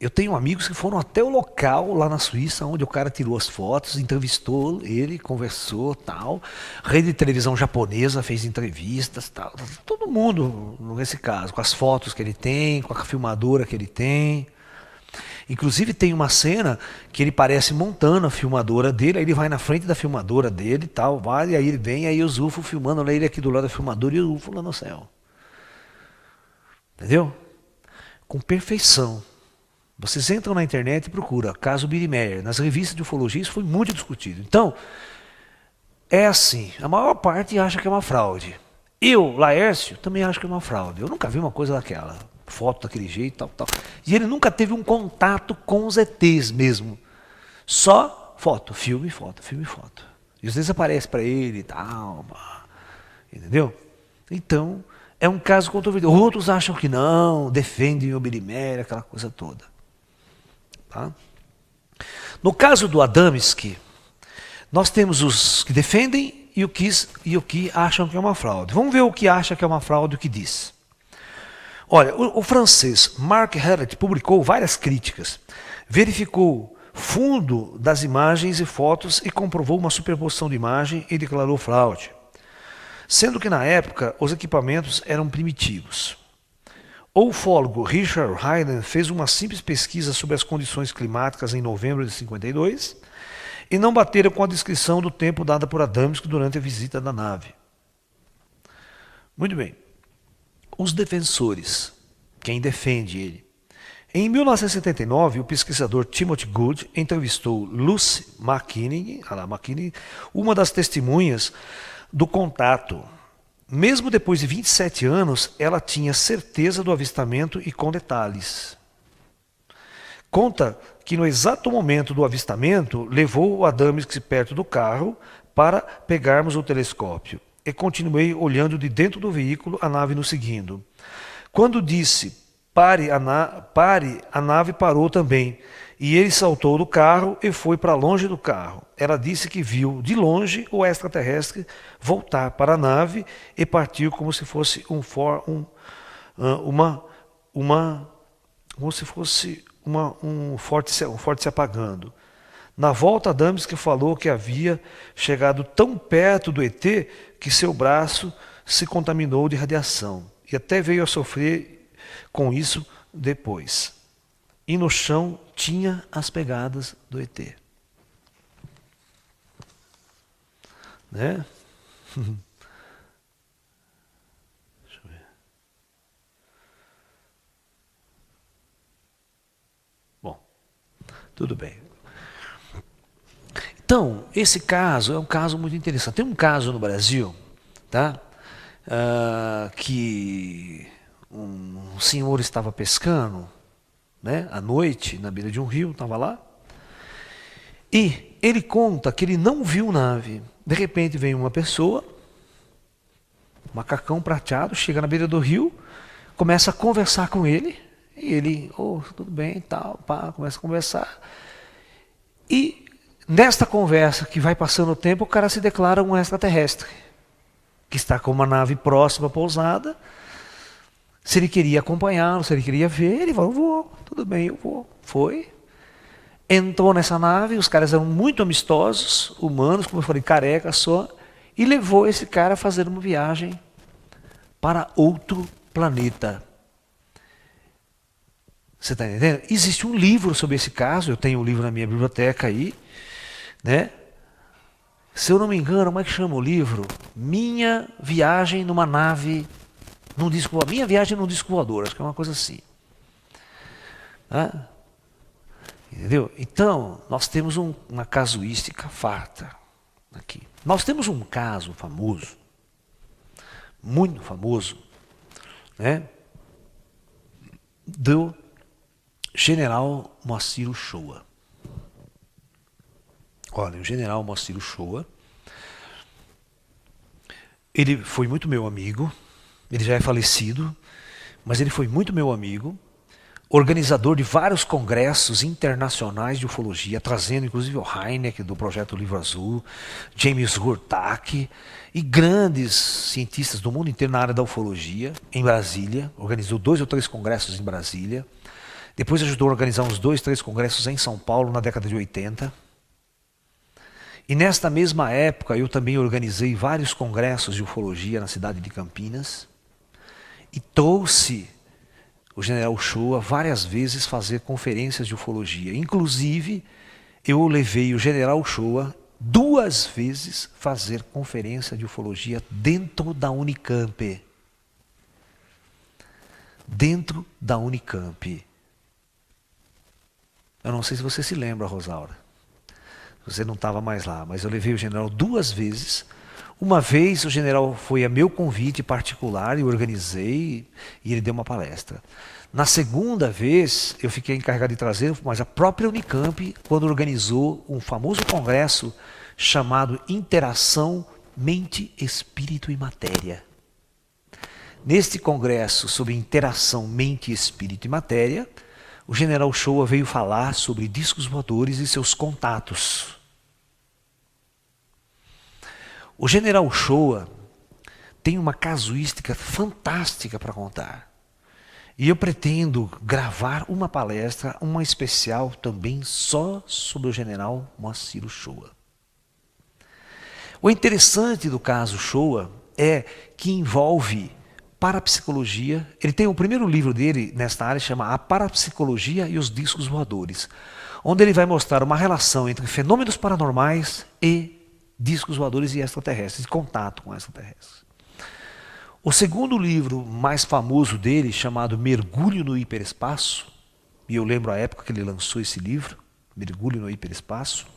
eu tenho amigos que foram até o local lá na Suíça, onde o cara tirou as fotos, entrevistou ele, conversou, tal. Rede de televisão japonesa fez entrevistas, tal. Todo mundo, nesse caso, com as fotos que ele tem, com a filmadora que ele tem. Inclusive tem uma cena que ele parece montando a filmadora dele, aí ele vai na frente da filmadora dele, tal, vai, e aí ele vem, aí os UFO filmando ele aqui do lado da filmadora e o UFO lá no céu. Entendeu? Com perfeição. Vocês entram na internet e procuram caso Billy Meier. Nas revistas de ufologia isso foi muito discutido. Então, é assim, a maior parte acha que é uma fraude. Eu, Laércio, também acho que é uma fraude. Eu nunca vi uma coisa daquela. Foto daquele jeito, tal, tal. E ele nunca teve um contato com os ETs mesmo. Só foto, filme, foto, filme, foto. E às vezes aparece para ele e tal. Entendeu? Então, é um caso controvertido. Outros acham que não, defendem o Billy Meier, aquela coisa toda. Tá? No caso do Adamski, nós temos os que defendem e o que acham que é uma fraude. Vamos ver o que acha que é uma fraude e o que diz. Olha, o francês Marc Herret publicou várias críticas, verificou fundo das imagens e fotos e comprovou uma superposição de imagem e declarou fraude, sendo que na época os equipamentos eram primitivos. O ufólogo Richard Hayden fez uma simples pesquisa sobre as condições climáticas em novembro de 52 e não bateram com a descrição do tempo dada por Adamski durante a visita da nave. Muito bem. Os defensores, quem defende ele. Em 1979, o pesquisador Timothy Good entrevistou Lucy McKinney, uma das testemunhas do contato. Mesmo depois de 27 anos, ela tinha certeza do avistamento e com detalhes. Conta que no exato momento do avistamento, levou o Adamski perto do carro para pegarmos o telescópio. E continuei olhando de dentro do veículo, a nave nos seguindo. Quando disse pare, a nave parou também. E ele saltou do carro e foi para longe do carro. Ela disse que viu de longe o extraterrestre voltar para a nave e partir como se fosse um forte se apagando. Na volta, Adamski falou que havia chegado tão perto do ET que seu braço se contaminou de radiação e até veio a sofrer com isso depois. E no chão tinha as pegadas do ET. Né? Tudo bem. Então, esse caso é um caso muito interessante. Tem um caso no Brasil, tá? Que um senhor estava pescando, né, à noite, na beira de um rio, estava lá. E ele conta que ele não viu nave. De repente vem uma pessoa, macacão prateado, chega na beira do rio, começa a conversar com ele. E ele, tudo bem, tal, pá, começa a conversar. E nesta conversa que vai passando o tempo, o cara se declara um extraterrestre, que está com uma nave próxima pousada. Se ele queria acompanhá-lo, se ele queria ver, ele falou, vou, tudo bem, eu vou. Foi. Entrou nessa nave, os caras eram muito amistosos, humanos, como eu falei, careca só, e levou esse cara a fazer uma viagem para outro planeta. Você está entendendo? Existe um livro sobre esse caso, eu tenho um livro na minha biblioteca aí, né? Se eu não me engano, como é que chama o livro? Minha Viagem numa Nave, num disco voador. Minha Viagem num Disco Voador, acho que é uma coisa assim. Entendeu? Então, nós temos uma casuística farta aqui. Nós temos um caso famoso, muito famoso, né? Do General Moacir Uchoa. Olha, o General Moacir Uchoa, ele foi muito meu amigo, ele já é falecido, mas ele foi muito meu amigo, organizador de vários congressos internacionais de ufologia, trazendo inclusive o Heineck do Projeto Livro Azul, James Hurtak e grandes cientistas do mundo inteiro na área da ufologia, em Brasília, organizou 2 ou 3 congressos em Brasília, depois ajudou a organizar uns 2, 3 congressos em São Paulo na década de 80. E nesta mesma época eu também organizei vários congressos de ufologia na cidade de Campinas e trouxe o General Uchoa várias vezes fazer conferências de ufologia. Inclusive, eu levei o General Uchoa 2 vezes fazer conferência de ufologia dentro da Unicamp. Dentro da Unicamp. Eu não sei se você se lembra, Rosaura. Você não estava mais lá, mas eu levei o general 2 vezes. Uma vez o general foi a meu convite particular e organizei e ele deu uma palestra. Na segunda vez eu fiquei encarregado de trazer, mas a própria Unicamp, quando organizou um famoso congresso chamado Interação Mente, Espírito e Matéria. Neste congresso sobre interação mente, espírito e matéria, o General Uchoa veio falar sobre discos voadores e seus contatos. O General Uchoa tem uma casuística fantástica para contar. E eu pretendo gravar uma palestra, uma especial também só sobre o General Moacir Uchoa. O interessante do caso Uchoa é que envolve parapsicologia. Ele tem o primeiro livro dele nesta área, chama A Parapsicologia e os Discos Voadores, onde ele vai mostrar uma relação entre fenômenos paranormais e discos voadores e extraterrestres, e contato com extraterrestres. O segundo livro mais famoso dele, chamado Mergulho no Hiperespaço, e eu lembro a época que ele lançou esse livro, Mergulho no Hiperespaço.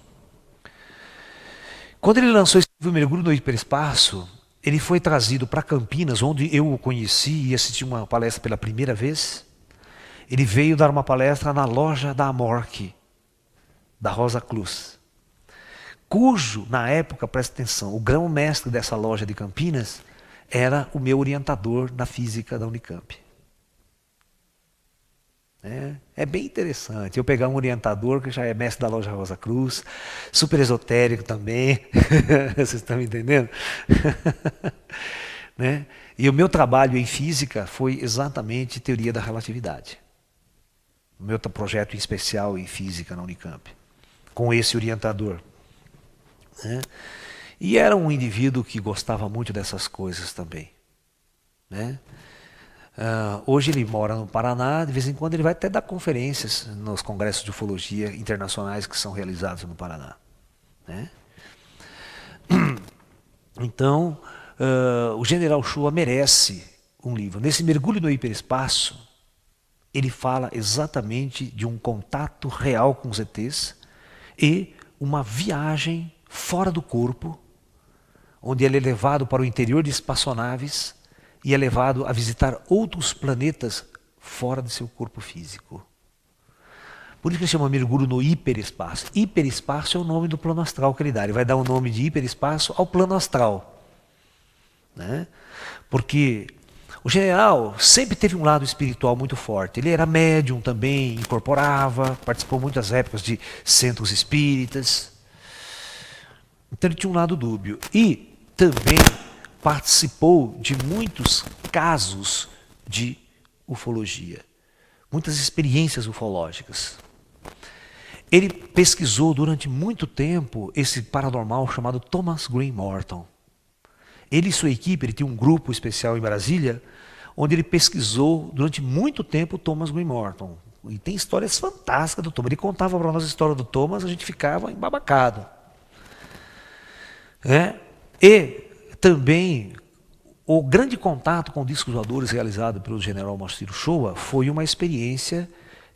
Quando ele lançou esse livro, Mergulho no Hiperespaço, ele foi trazido para Campinas, onde eu o conheci e assisti uma palestra pela primeira vez. Ele veio dar uma palestra na loja da Amorque, da Rosa Cruz, cujo, na época, presta atenção, o grão-mestre dessa loja de Campinas era o meu orientador na física da Unicamp. É bem interessante eu pegar um orientador que já é mestre da loja Rosa Cruz, super esotérico também, vocês estão me entendendo? Né? E o meu trabalho em física foi exatamente teoria da relatividade. O meu projeto em especial em física na Unicamp, com esse orientador. Né? E era um indivíduo que gostava muito dessas coisas também. Né? Hoje ele mora no Paraná, de vez em quando ele vai até dar conferências nos congressos de ufologia internacionais que são realizados no Paraná. Né? Então, o General Uchoa merece um livro. Nesse Mergulho no Hiperespaço, ele fala exatamente de um contato real com os ETs e uma viagem fora do corpo, onde ele é levado para o interior de espaçonaves e é levado a visitar outros planetas fora de seu corpo físico. Por isso que ele chama mergulho no hiperespaço. Hiperespaço é o nome do plano astral que ele dá. Ele vai dar o nome de hiperespaço ao plano astral. Né? Porque o general sempre teve um lado espiritual muito forte. Ele era médium também, incorporava, participou muitas épocas de centros espíritas. Então ele tinha um lado dúbio. E também participou de muitos casos de ufologia. Muitas experiências ufológicas. Ele pesquisou durante muito tempo esse paranormal chamado Thomas Green Morton. Ele e sua equipe, ele tinha um grupo especial em Brasília, onde ele pesquisou durante muito tempo o Thomas Green Morton. E tem histórias fantásticas do Thomas. Ele contava para nós a história do Thomas, a gente ficava embabacado. E também o grande contato com discos voadores realizado pelo general Maurício Shoa foi uma experiência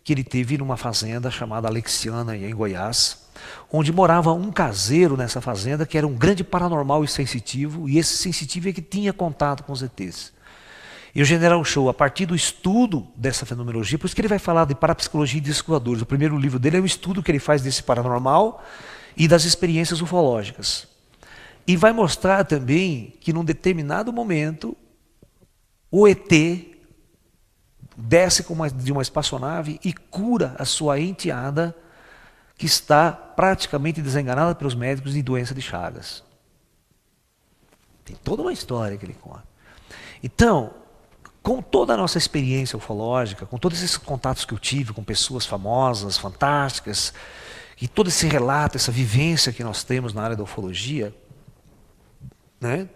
que ele teve numa fazenda chamada Alexiana, em Goiás, onde morava um caseiro nessa fazenda que era um grande paranormal e sensitivo, e esse sensitivo é que tinha contato com os ETs. E o general Shoa, a partir do estudo dessa fenomenologia, por isso que ele vai falar de parapsicologia e discos voadores, o primeiro livro dele é o estudo que ele faz desse paranormal e das experiências ufológicas. E vai mostrar também que num determinado momento o ET desce de uma espaçonave e cura a sua enteada que está praticamente desenganada pelos médicos de doença de Chagas. Tem toda uma história que ele conta. Então, com toda a nossa experiência ufológica, com todos esses contatos que eu tive com pessoas famosas, fantásticas, e todo esse relato, essa vivência que nós temos na área da ufologia, né?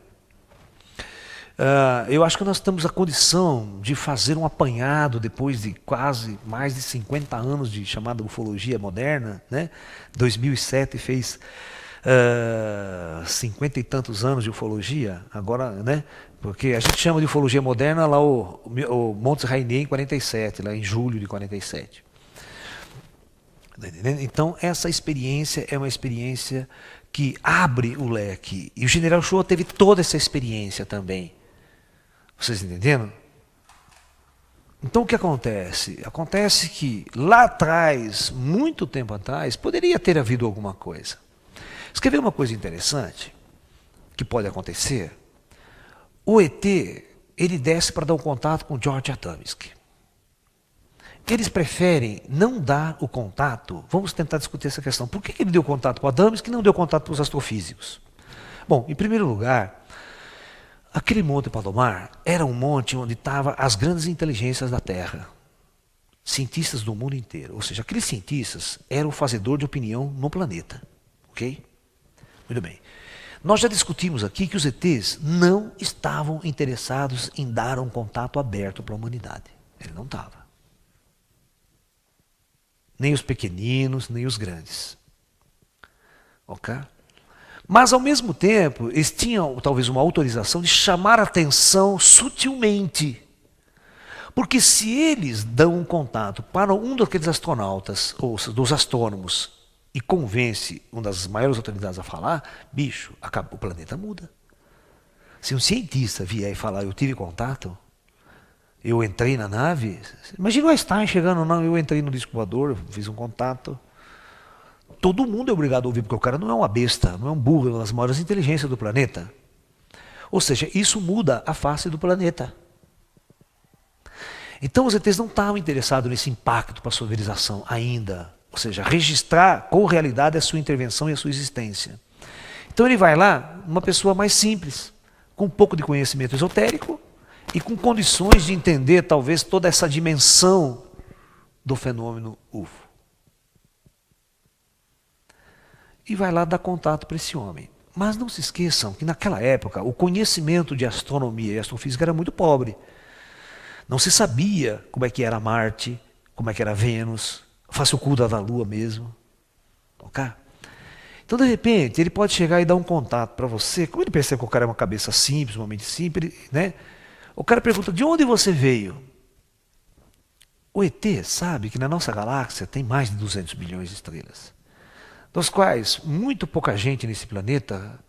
Eu acho que nós temos a condição de fazer um apanhado depois de quase mais de 50 anos de chamada ufologia moderna, né? 2007 fez 50 e tantos anos de ufologia, agora, né? Porque a gente chama de ufologia moderna lá o Montes Rainier em 47, lá em julho de 47. Então essa experiência é uma experiência que abre o leque. E o general Shoa teve toda essa experiência também. Vocês entenderam? Então o que acontece? Acontece que lá atrás, muito tempo atrás, poderia ter havido alguma coisa. Você quer ver uma coisa interessante que pode acontecer? O ET, ele desce para dar um contato com George Adamski. Eles preferem não dar o contato. Vamos tentar discutir essa questão. Por que ele deu contato para o Adamski e não deu contato para os astrofísicos? Bom, em primeiro lugar, aquele Monte Palomar era um monte onde estavam as grandes inteligências da Terra. Cientistas do mundo inteiro. Ou seja, aqueles cientistas eram o fazedor de opinião no planeta. Ok? Muito bem. Nós já discutimos aqui que os ETs não estavam interessados em dar um contato aberto para a humanidade. Ele não estava. Nem os pequeninos, nem os grandes. Ok? Mas, ao mesmo tempo, eles tinham talvez uma autorização de chamar a atenção sutilmente. Porque se eles dão um contato para um daqueles astronautas, ou dos astrônomos, e convence uma das maiores autoridades a falar, bicho, o planeta muda. Se um cientista vier e falar, eu tive contato, eu entrei na nave, imagina o Einstein chegando, não, eu entrei no disco voador, fiz um contato. Todo mundo é obrigado a ouvir, porque o cara não é uma besta, não é um burro, é uma das maiores inteligências do planeta. Ou seja, isso muda a face do planeta. Então os ETs não estavam interessados nesse impacto para a sua civilização ainda. Ou seja, registrar com realidade a sua intervenção e a sua existência. Então ele vai lá, uma pessoa mais simples, com um pouco de conhecimento esotérico e com condições de entender talvez toda essa dimensão do fenômeno UFO. E vai lá dar contato para esse homem. Mas não se esqueçam que naquela época o conhecimento de astronomia e astrofísica era muito pobre. Não se sabia como é que era Marte, como é que era Vênus, faça o cu da Lua mesmo. Ok? Então, de repente, ele pode chegar e dar um contato para você. Como ele percebe que o cara é uma cabeça simples, uma mente simples, né? O cara pergunta, de onde você veio? O ET sabe que na nossa galáxia tem mais de 200 bilhões de estrelas, dos quais muito pouca gente nesse planeta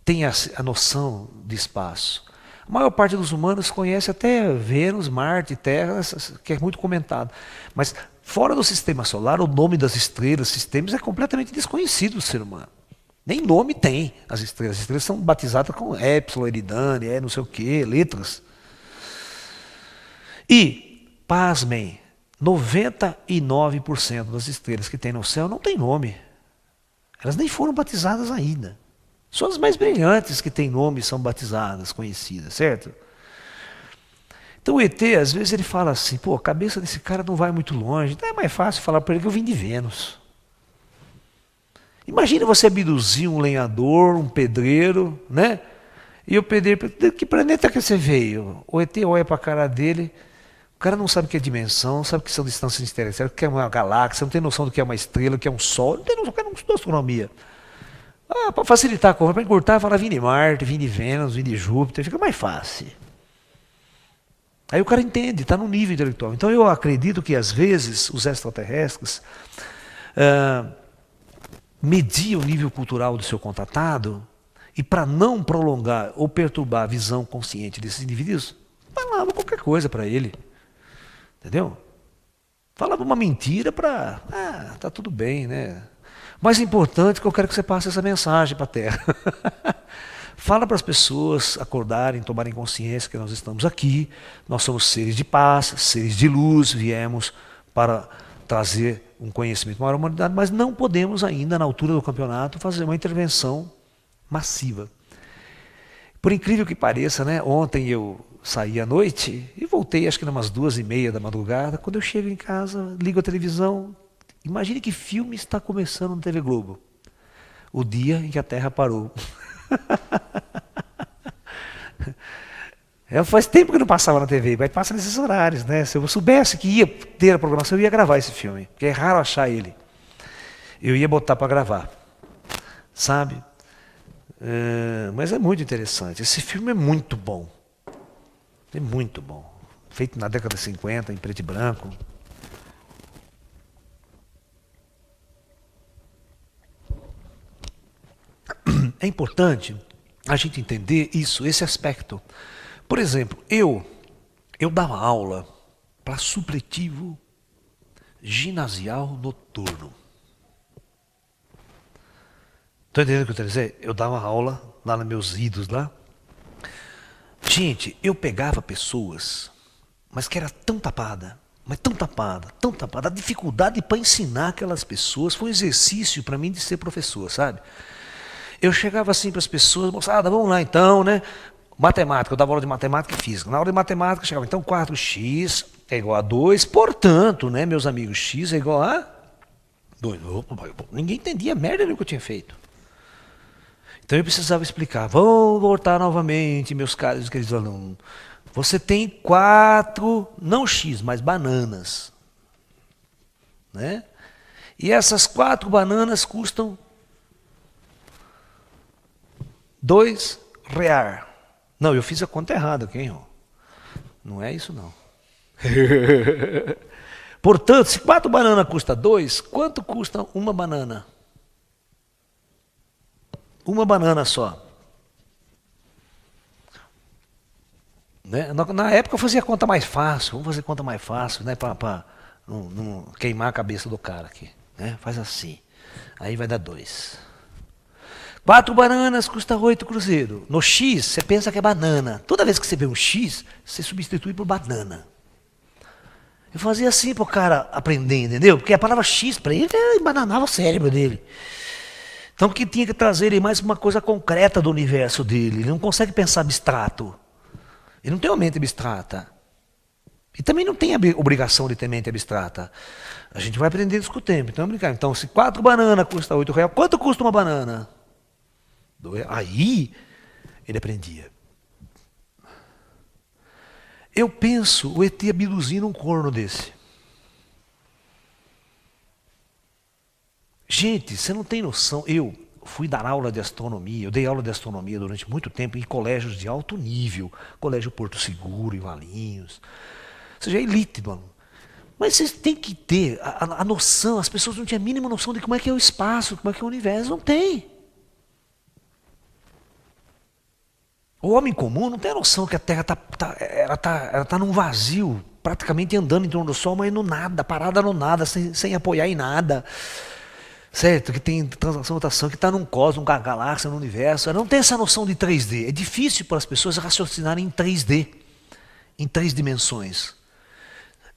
tem a noção de espaço. A maior parte dos humanos conhece até Vênus, Marte, Terra, que é muito comentado. Mas fora do sistema solar, o nome das estrelas, sistemas, é completamente desconhecido do ser humano. Nem nome tem as estrelas. As estrelas são batizadas com Epsilon, Eridane, não sei o quê, letras. E, pasmem, 99% das estrelas que tem no céu não tem nome. Elas nem foram batizadas ainda. Só as mais brilhantes que têm nome são batizadas, conhecidas, certo? Então o ET, às vezes, ele fala assim, pô, a cabeça desse cara não vai muito longe, então é mais fácil falar para ele que eu vim de Vênus. Imagina você abduzir um lenhador, um pedreiro, né? E o pedreiro, de que planeta que você veio? O ET olha para a cara dele, o cara não sabe o que é dimensão, não sabe o que são distâncias interestelares, o que é uma galáxia, não tem noção do que é uma estrela, o que é um sol, não tem noção do que é astronomia. Ah, para facilitar a conversa, para encurtar, fala vim de Marte, vim de Vênus, vim de Júpiter, fica mais fácil. Aí o cara entende, está no nível intelectual. Então eu acredito que às vezes os extraterrestres mediam o nível cultural do seu contatado e para não prolongar ou perturbar a visão consciente desses indivíduos, falava qualquer coisa para ele. Entendeu? Falava uma mentira para, tá tudo bem, né? Mais importante que eu quero que você passe essa mensagem para a Terra. Fala para as pessoas acordarem, tomarem consciência que nós estamos aqui, nós somos seres de paz, seres de luz, viemos para trazer um conhecimento maior à humanidade, mas não podemos ainda, na altura do campeonato, fazer uma intervenção massiva. Por incrível que pareça, né? Ontem eu saí à noite e voltei, acho que umas 2h30 da madrugada. Quando eu chego em casa, ligo a televisão. Imagine que filme está começando no TV Globo. O dia em que a Terra parou. Faz tempo que não passava na TV, mas passa nesses horários, né? Se eu soubesse que ia ter a programação, eu ia gravar esse filme, porque é raro achar ele. Eu ia botar para gravar, sabe? Mas é muito interessante. Esse filme é muito bom. É muito bom. Feito na década de 50, em preto e branco. É importante a gente entender isso, esse aspecto. Por exemplo, eu dava aula para supletivo ginasial noturno. Estão entendendo o que eu quero dizer? Eu dava aula lá nos meus idos lá. Gente, eu pegava pessoas, mas que era tão tapada, mas tão tapada, tão tapada. A dificuldade para ensinar aquelas pessoas foi um exercício para mim de ser professor, sabe? Eu chegava assim para as pessoas, moçada, vamos lá então, né? Matemática, eu dava aula de matemática e física. Na aula de matemática eu chegava, então 4x é igual a 2, portanto, né, meus amigos, x é igual a 2. Ninguém entendia a merda do que eu tinha feito. Então eu precisava explicar. Vou voltar novamente, meus caros queridos alunos. Você tem 4, não x, mas bananas. Né? E essas 4 bananas custam R$2. Não, eu fiz a conta errada aqui, hein? Não é isso não. Portanto, se 4 bananas custa 2, quanto custa uma banana? Uma banana só. Né? Na época eu fazia conta mais fácil. Vamos fazer conta mais fácil, né? Para não queimar a cabeça do cara aqui. Né? Faz assim. Aí vai dar 2. 4 bananas custa 8 cruzeiros. No X, você pensa que é banana. Toda vez que você vê um X, você substitui por banana. Eu fazia assim para o cara aprender, entendeu? Porque a palavra X para ele embananava o cérebro dele. Então que tinha que trazer ele mais uma coisa concreta do universo dele. Ele não consegue pensar abstrato. Ele não tem uma mente abstrata. E também não tem a obrigação de ter mente abstrata. A gente vai aprender isso com o tempo. Então se 4 bananas custa R$8, quanto custa uma banana? Aí ele aprendia. Eu penso o ET abduzindo um corno desse. Gente, você não tem noção. Eu fui dar aula de astronomia, eu dei aula de astronomia durante muito tempo em colégios de alto nível. Colégio Porto Seguro, em Valinhos. Ou seja, elite, mano. Mas vocês têm que ter a noção, as pessoas não tinham a mínima noção de como é que é o espaço, como é que é o universo, não tem. O homem comum não tem a noção que a Terra está num vazio, praticamente andando em torno do Sol, mas no nada, parada no nada, sem apoiar em nada. Certo? Que tem translação e rotação, que está num cosmos, numa galáxia, no universo. Ela não tem essa noção de 3D. É difícil para as pessoas raciocinarem em 3D, em 3 dimensões.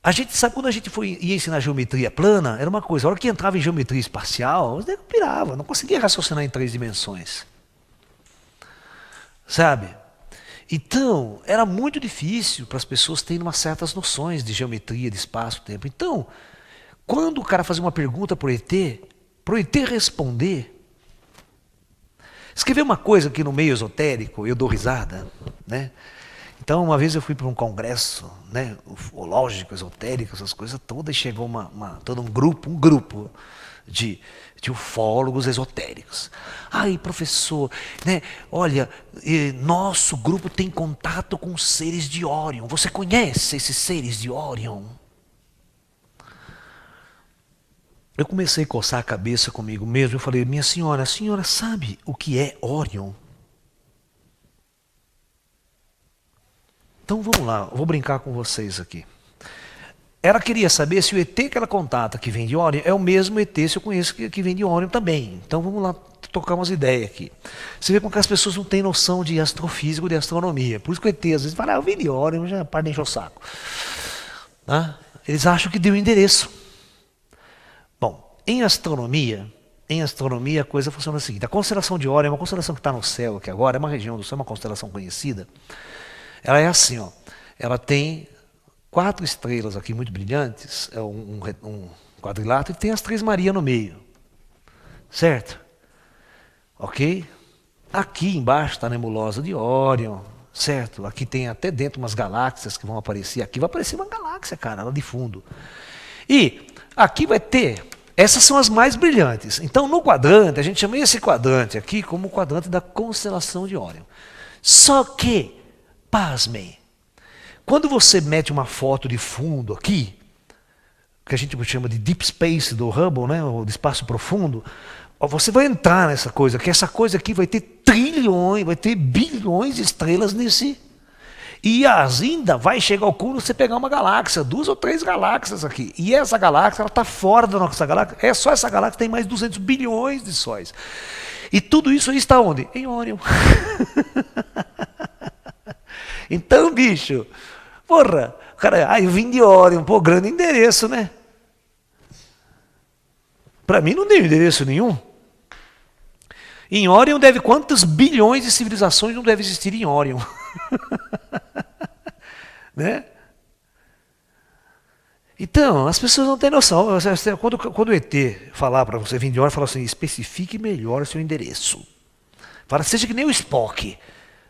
A gente sabe, quando a gente ia ensinar geometria plana, era uma coisa. A hora que entrava em geometria espacial, os negros piravam, não conseguia raciocinar em 3 dimensões. Sabe? Então, era muito difícil para as pessoas terem umas certas noções de geometria, de espaço, tempo. Então, quando o cara fazia uma pergunta para o ET responder, escrever uma coisa aqui no meio esotérico, eu dou risada, né? Então, uma vez eu fui para um congresso, né, ufológico, esotérico, essas coisas todas, e chegou todo um grupo de ufólogos esotéricos. Aí, professor, né, olha, nosso grupo tem contato com seres de Órion. Você conhece esses seres de Órion? Eu comecei a coçar a cabeça comigo mesmo. Eu falei, minha senhora, a senhora sabe o que é Órion? Então vamos lá, eu vou brincar com vocês aqui. Ela queria saber se o ET que ela contata que vem de Órion é o mesmo ET se eu conheço que vem de Órion também. Então vamos lá tocar umas ideias aqui. Você vê como que as pessoas não têm noção de astrofísica ou de astronomia. Por isso que o ET às vezes fala, eu vim de Órion, já para de encher o saco. Tá? Eles acham que deu o endereço. Bom, em astronomia a coisa funciona o seguinte. A constelação de Órion é uma constelação que está no céu aqui agora, é uma região do céu, é uma constelação conhecida. Ela é assim, ó. Ela tem 4 estrelas aqui muito brilhantes, é um quadrilátero, e tem as 3 Marias no meio. Certo? Ok? Aqui embaixo está a nebulosa de Órion, certo? Aqui tem até dentro umas galáxias que vão aparecer. Aqui vai aparecer uma galáxia, cara, lá de fundo. E aqui vai ter, essas são as mais brilhantes. Então no quadrante, a gente chama esse quadrante aqui como o quadrante da constelação de Órion. Só que, pasmem, quando você mete uma foto de fundo aqui, que a gente chama de Deep Space do Hubble, né, ou de espaço profundo, você vai entrar nessa coisa, que essa coisa aqui vai ter trilhões, vai ter bilhões de estrelas nesse. E ainda vai chegar ao cúmulo você pegar uma galáxia, 2 ou 3 galáxias aqui. E essa galáxia, ela está fora da nossa galáxia. É só essa galáxia que tem mais de 200 bilhões de sóis. E tudo isso aí está onde? Em Órion. Então, bicho, porra, cara, eu vim de Órion, pô, grande endereço, né? Para mim não deu endereço nenhum. Em Órion deve quantos bilhões de civilizações não deve existir em Órion? Né? Então, as pessoas não têm noção. Quando o ET falar para você vir de Órion, fala assim, especifique melhor o seu endereço. Fala, seja que nem o Spock.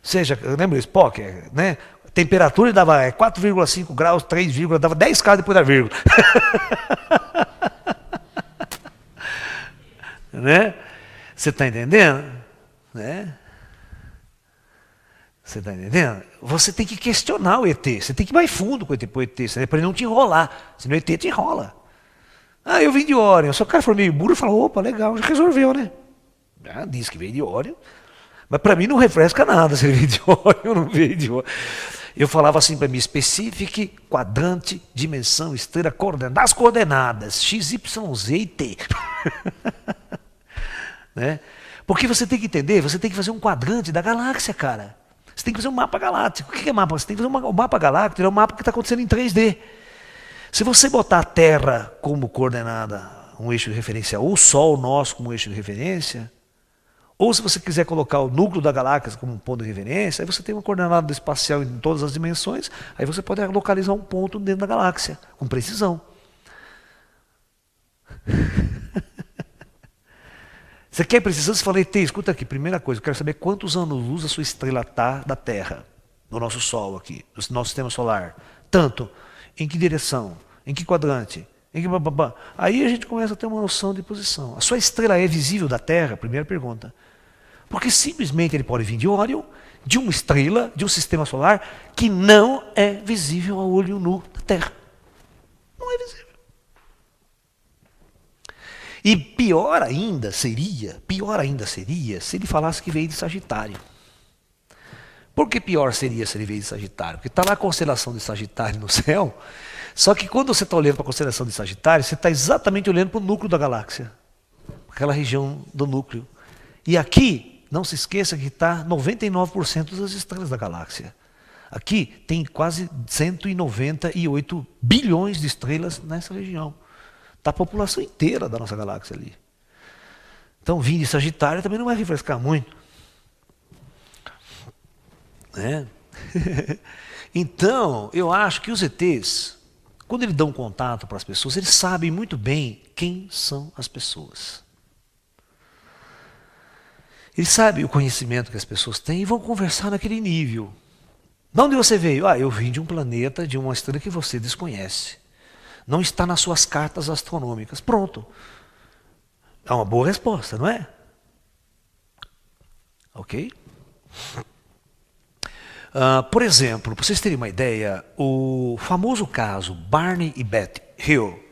Seja, lembra o Spock? Né? Temperatura dava 4,5 graus, 3, dava 10 graus depois da vírgula. Né? Você está entendendo? Né? Você está entendendo? Você tem que questionar o ET. Você tem que ir mais fundo com o ET, para ele não te enrolar. Senão o ET te enrola. Ah, eu vim de Órion. Se o cara for meio burro, fala, opa, legal, já resolveu, né? Já disse que veio de Órion. Mas para mim não refresca nada se ele veio de Órion ou não veio de Órion. Eu falava assim para mim, especifique quadrante, dimensão, estrela, coordenada, as coordenadas, x, y, z e t. Né? Porque você tem que entender, você tem que fazer um quadrante da galáxia, cara. Você tem que fazer um mapa galáctico. O que é mapa? Você tem que fazer o mapa galáctico, é um mapa que está acontecendo em 3D. Se você botar a Terra como coordenada, um eixo de referência, ou o Sol nosso como eixo de referência, ou se você quiser colocar o núcleo da galáxia como um ponto de referência, aí você tem uma coordenada espacial em todas as dimensões, aí você pode localizar um ponto dentro da galáxia, com precisão. Você quer precisão? Você fala, ET, escuta aqui, primeira coisa, eu quero saber quantos anos-luz a sua estrela está da Terra, do nosso Sol aqui, do nosso sistema solar. Tanto, em que direção, em que quadrante, em que bababá. Aí a gente começa a ter uma noção de posição. A sua estrela é visível da Terra? Primeira pergunta. Porque simplesmente ele pode vir de Órion, de uma estrela, de um sistema solar, que não é visível a olho nu da Terra. Não é é visível. E pior ainda seria se ele falasse que veio de Sagitário. Por que pior seria se ele veio de Sagitário? Porque está lá a constelação de Sagitário no céu, só que quando você está olhando para a constelação de Sagitário, você está exatamente olhando para o núcleo da galáxia, aquela região do núcleo. E aqui, não se esqueça que está 99% das estrelas da galáxia. Aqui tem quase 198 bilhões de estrelas nessa região. Está a população inteira da nossa galáxia ali. Então, vir de Sagitário também não vai refrescar muito. Né? Então, eu acho que os ETs, quando eles dão contato para as pessoas, eles sabem muito bem quem são as pessoas. Eles sabem o conhecimento que as pessoas têm e vão conversar naquele nível. De onde você veio? Ah, eu vim de um planeta, de uma estrela que você desconhece. Não está nas suas cartas astronômicas. Pronto. É uma boa resposta, não é? Ok? Por exemplo, para vocês terem uma ideia, o famoso caso Barney e Beth Hill,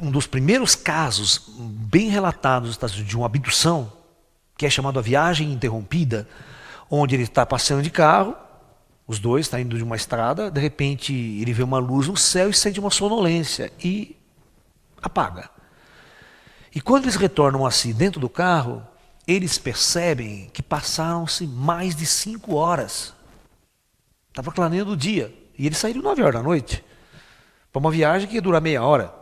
um dos primeiros casos bem relatados nos Estados Unidos de uma abdução, que é chamado a viagem interrompida, onde ele está passeando de carro, os dois estão indo de uma estrada, de repente ele vê uma luz no céu e sente uma sonolência e apaga. E quando eles retornam assim dentro do carro, eles percebem que passaram-se mais de 5 horas. Estava clareando o dia. E eles saíram 9 horas da noite. Para uma viagem que ia durar meia hora.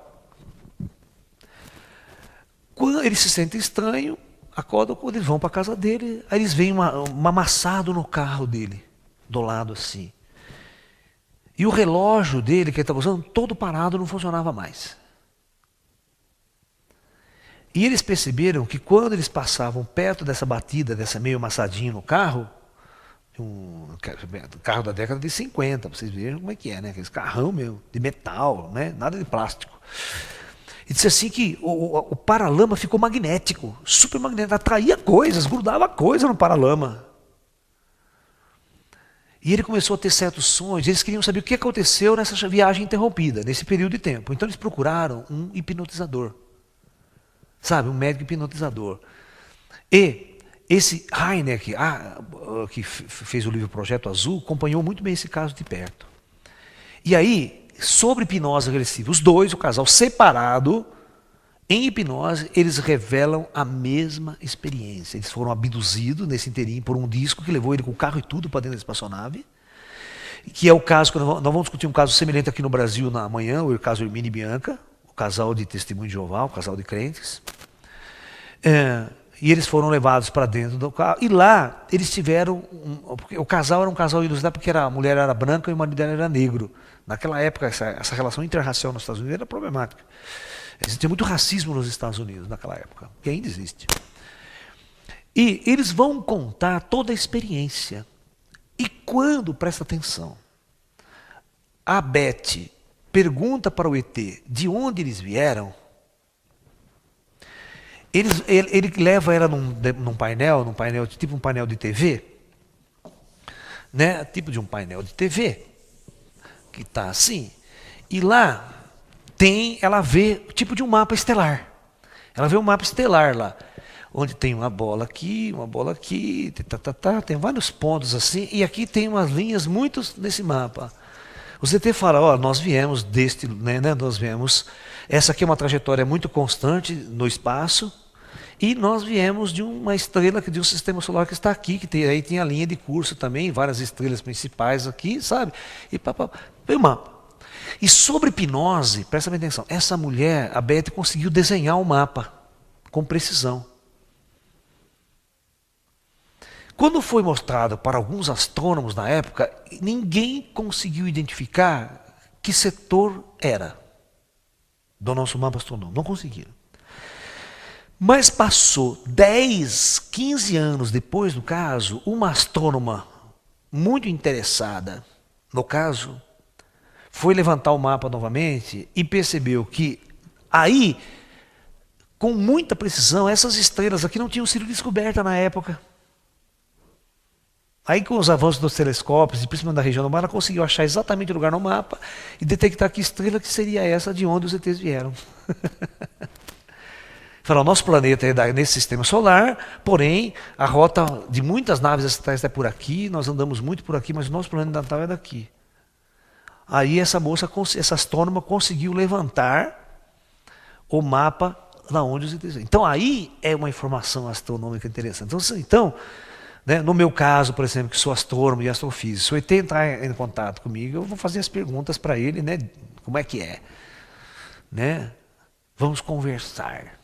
Quando eles se sentem estranhos, acordam quando eles vão para a casa dele, aí eles veem um amassado no carro dele, do lado assim. E o relógio dele, que ele estava usando, todo parado, não funcionava mais. E eles perceberam que quando eles passavam perto dessa batida, dessa meio amassadinho no carro, um carro da década de 50, vocês vejam como é que é, né? Aqueles carrão mesmo, de metal, né? Nada de plástico. E disse assim que o paralama ficou magnético, super magnético, atraía coisas, grudava coisa no paralama. E ele começou a ter certos sonhos, eles queriam saber o que aconteceu nessa viagem interrompida, nesse período de tempo. Então eles procuraram um hipnotizador. Sabe, um médico hipnotizador. E esse Heineck, que fez o livro Projeto Azul, acompanhou muito bem esse caso de perto. E aí, sobre hipnose regressiva, os dois, o casal separado, em hipnose, eles revelam a mesma experiência. Eles foram abduzidos nesse inteirinho por um disco que levou ele com o carro e tudo para dentro da espaçonave, que é o caso, que nós vamos discutir um caso semelhante aqui no Brasil na manhã, o caso Hermínio e Bianca, o casal de testemunho de Jeová, o casal de crentes. E eles foram levados para dentro do carro. E lá eles tiveram. Porque o casal era um casal ilusitado porque a mulher era branca e o marido dela era negro. Naquela época, essa relação interracial nos Estados Unidos era problemática. Existia muito racismo nos Estados Unidos naquela época. E ainda existe. E eles vão contar toda a experiência. E quando, presta atenção, a Beth pergunta para o ET de onde eles vieram, ele leva ela num painel, tipo um painel de TV, né? Tipo de um painel de TV, que está assim, e lá ela vê tipo de um mapa estelar. Ela vê um mapa estelar lá, onde tem uma bola aqui, tem vários pontos assim, e aqui tem umas linhas muitos nesse mapa. O ZT fala, nós viemos nós viemos, essa aqui é uma trajetória muito constante no espaço, e nós viemos de uma estrela, de um sistema solar que está aqui, aí tem a linha de curso também, várias estrelas principais aqui, sabe? E vem o mapa. E sobre hipnose, presta bem atenção, essa mulher, a Beth, conseguiu desenhar o mapa com precisão. Quando foi mostrado para alguns astrônomos na época, ninguém conseguiu identificar que setor era do nosso mapa astronômico. Não conseguiram. Mas passou 10, 15 anos depois do caso, uma astrônoma muito interessada no caso, foi levantar o mapa novamente e percebeu que aí, com muita precisão, essas estrelas aqui não tinham sido descobertas na época. Aí com os avanços dos telescópios, e principalmente da região do mar, ela conseguiu achar exatamente o lugar no mapa e detectar que estrela que seria essa de onde os ETs vieram. Falou, nosso planeta é nesse sistema solar, porém a rota de muitas naves estatais é por aqui, nós andamos muito por aqui, mas o nosso planeta natal é daqui. Aí essa moça, essa astrônoma conseguiu levantar o mapa da onde os ETs vêm. Então aí é uma informação astronômica interessante. Então né, no meu caso, por exemplo, que sou astrônomo e astrofísico, se o ET entrar em contato comigo, eu vou fazer as perguntas para ele, né, como é que é. Né? Vamos conversar.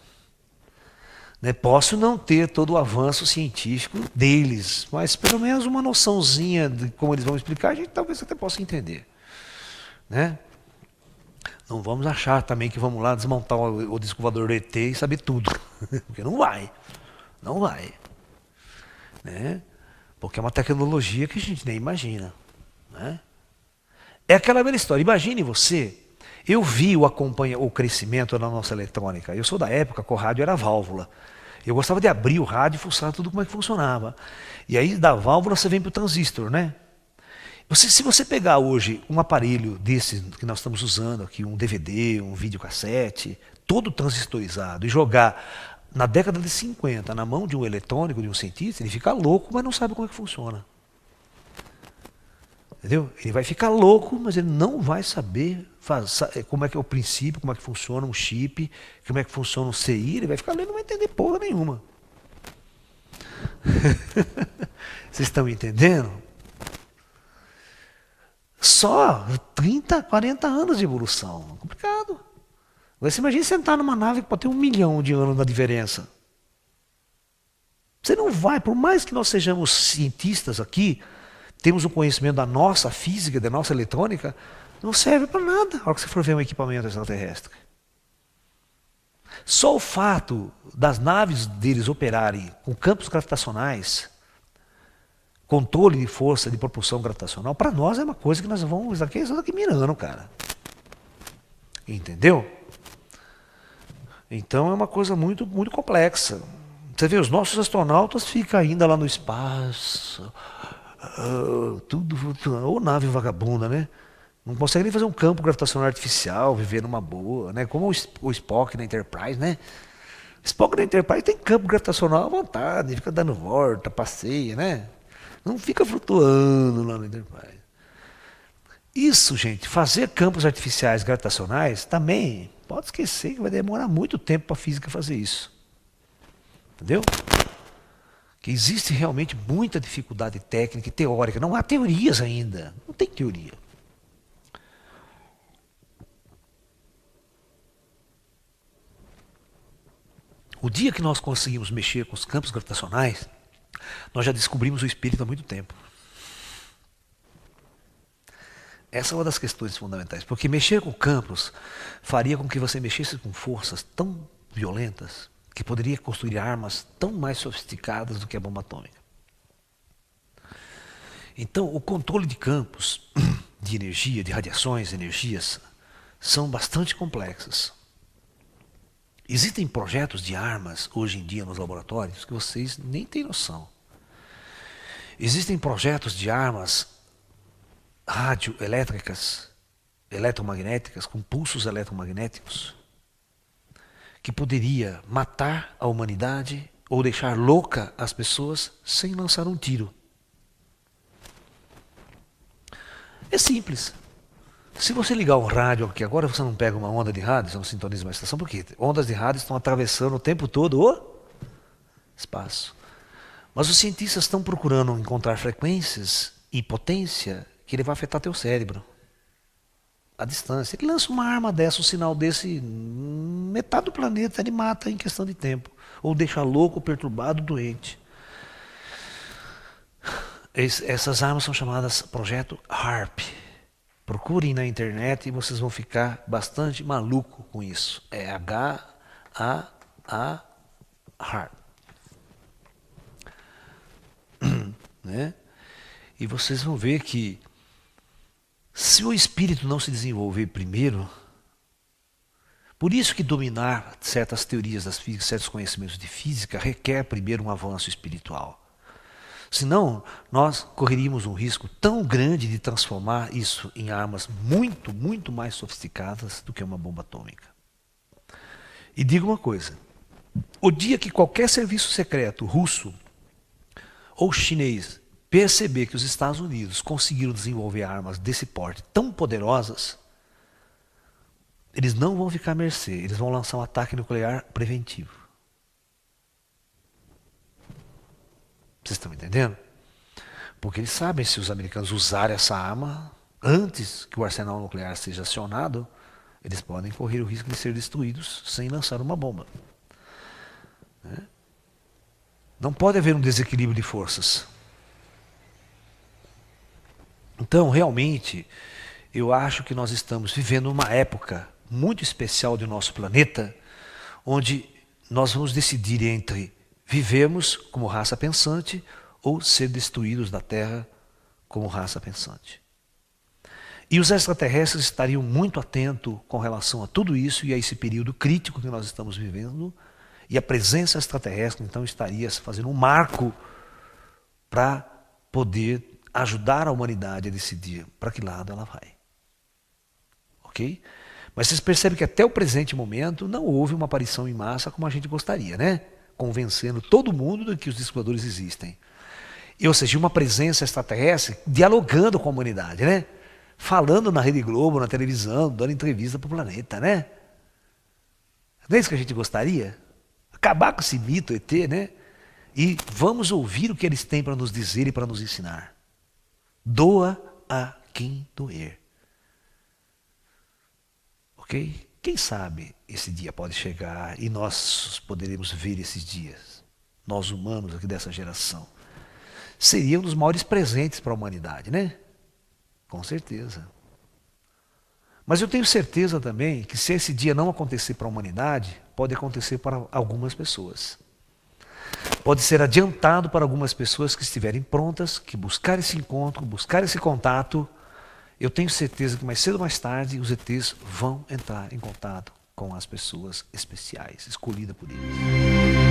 Né? Posso não ter todo o avanço científico deles, mas pelo menos uma noçãozinha de como eles vão explicar, a gente talvez até possa entender. Né? Não vamos achar também que vamos lá desmontar o descovador do ET e saber tudo. Porque não vai. Não vai. Né? Porque é uma tecnologia que a gente nem imagina. Né? É aquela velha história. Imagine você, eu vi o crescimento da nossa eletrônica. Eu sou da época que o rádio era válvula. Eu gostava de abrir o rádio e fuçar tudo como é que funcionava. E aí da válvula você vem para o transistor, né? Se você pegar hoje um aparelho desse que nós estamos usando aqui, um DVD, um videocassete, todo transistorizado, e jogar na década de 50 na mão de um eletrônico, de um cientista, ele fica louco, mas não sabe como é que funciona. Entendeu? Ele vai ficar louco, mas ele não vai saber como é que é o princípio, como é que funciona um chip, como é que funciona um CI, ele vai ficar lendo, não vai entender porra nenhuma. Vocês estão entendendo? Só 30, 40 anos de evolução. Complicado. Agora você imagina sentar numa nave que pode ter 1 milhão de anos na diferença. Você não vai, por mais que nós sejamos cientistas aqui, temos o conhecimento da nossa física, da nossa eletrônica, não serve para nada na hora que você for ver um equipamento extraterrestre. Só o fato das naves deles operarem com campos gravitacionais, controle de força de propulsão gravitacional, para nós é uma coisa que nós vamos aqui mirando, cara. Entendeu? Então é uma coisa muito, muito complexa. Você vê, os nossos astronautas ficam ainda lá no espaço, tudo, ou nave vagabunda, né? Não consegue nem fazer um campo gravitacional artificial, viver numa boa, né? Como o Spock na Enterprise, né? Spock na Enterprise tem campo gravitacional à vontade, fica dando volta, passeia, né? Não fica flutuando lá no Enterprise. Isso, gente, fazer campos artificiais gravitacionais também, pode esquecer que vai demorar muito tempo para a física fazer isso. Entendeu? Que existe realmente muita dificuldade técnica e teórica. Não há teorias ainda. Não tem teoria. O dia que nós conseguimos mexer com os campos gravitacionais, nós já descobrimos o espírito há muito tempo. Essa é uma das questões fundamentais. Porque mexer com campos faria com que você mexesse com forças tão violentas que poderia construir armas tão mais sofisticadas do que a bomba atômica. Então, o controle de campos de energia, de radiações, energias, são bastante complexos. Existem projetos de armas hoje em dia nos laboratórios que vocês nem têm noção. Existem projetos de armas radioelétricas, eletromagnéticas, com pulsos eletromagnéticos, que poderia matar a humanidade ou deixar louca as pessoas sem lançar um tiro. É simples. Se você ligar um rádio aqui agora, você não pega uma onda de rádio, você não sintoniza uma estação, porque ondas de rádio estão atravessando o tempo todo o espaço. Mas os cientistas estão procurando encontrar frequências e potência que ele vai afetar teu cérebro. A distância. Ele lança uma arma dessa, um sinal desse, metade do planeta ele mata em questão de tempo. Ou deixa louco, perturbado, doente. Essas armas são chamadas Projeto HARP. Procurem na internet e vocês vão ficar bastante maluco com isso. É HARP. Né? E vocês vão ver que se o espírito não se desenvolver primeiro, por isso que dominar certas teorias das físicas, certos conhecimentos de física, requer primeiro um avanço espiritual. Senão, nós correríamos um risco tão grande de transformar isso em armas muito, muito mais sofisticadas do que uma bomba atômica. E digo uma coisa, o dia que qualquer serviço secreto russo ou chinês perceber que os Estados Unidos conseguiram desenvolver armas desse porte tão poderosas, eles não vão ficar à mercê, eles vão lançar um ataque nuclear preventivo. Vocês estão entendendo? Porque eles sabem, se os americanos usarem essa arma antes que o arsenal nuclear seja acionado, eles podem correr o risco de ser destruídos sem lançar uma bomba. Não pode haver um desequilíbrio de forças. Então, realmente, eu acho que nós estamos vivendo uma época muito especial do nosso planeta, onde nós vamos decidir entre vivermos como raça pensante ou ser destruídos da Terra como raça pensante. E os extraterrestres estariam muito atentos com relação a tudo isso e a esse período crítico que nós estamos vivendo, e a presença extraterrestre, então, estaria fazendo um marco para poder ajudar a humanidade a decidir para que lado ela vai. Ok? Mas vocês percebem que até o presente momento não houve uma aparição em massa como a gente gostaria, né? Convencendo todo mundo de que os discos voadores existem. Ou seja, uma presença extraterrestre dialogando com a humanidade, né? Falando na Rede Globo, na televisão, dando entrevista para o planeta, né? Não é isso que a gente gostaria? Acabar com esse mito ET, né? E vamos ouvir o que eles têm para nos dizer e para nos ensinar. Doa a quem doer. Ok? Quem sabe esse dia pode chegar e nós poderemos ver esses dias. Nós humanos aqui dessa geração. Seria um dos maiores presentes para a humanidade, né? Com certeza. Mas eu tenho certeza também que se esse dia não acontecer para a humanidade, pode acontecer para algumas pessoas. Pode ser adiantado para algumas pessoas que estiverem prontas, que buscar esse encontro, buscar esse contato. Eu tenho certeza que mais cedo ou mais tarde os ETs vão entrar em contato com as pessoas especiais, escolhidas por eles.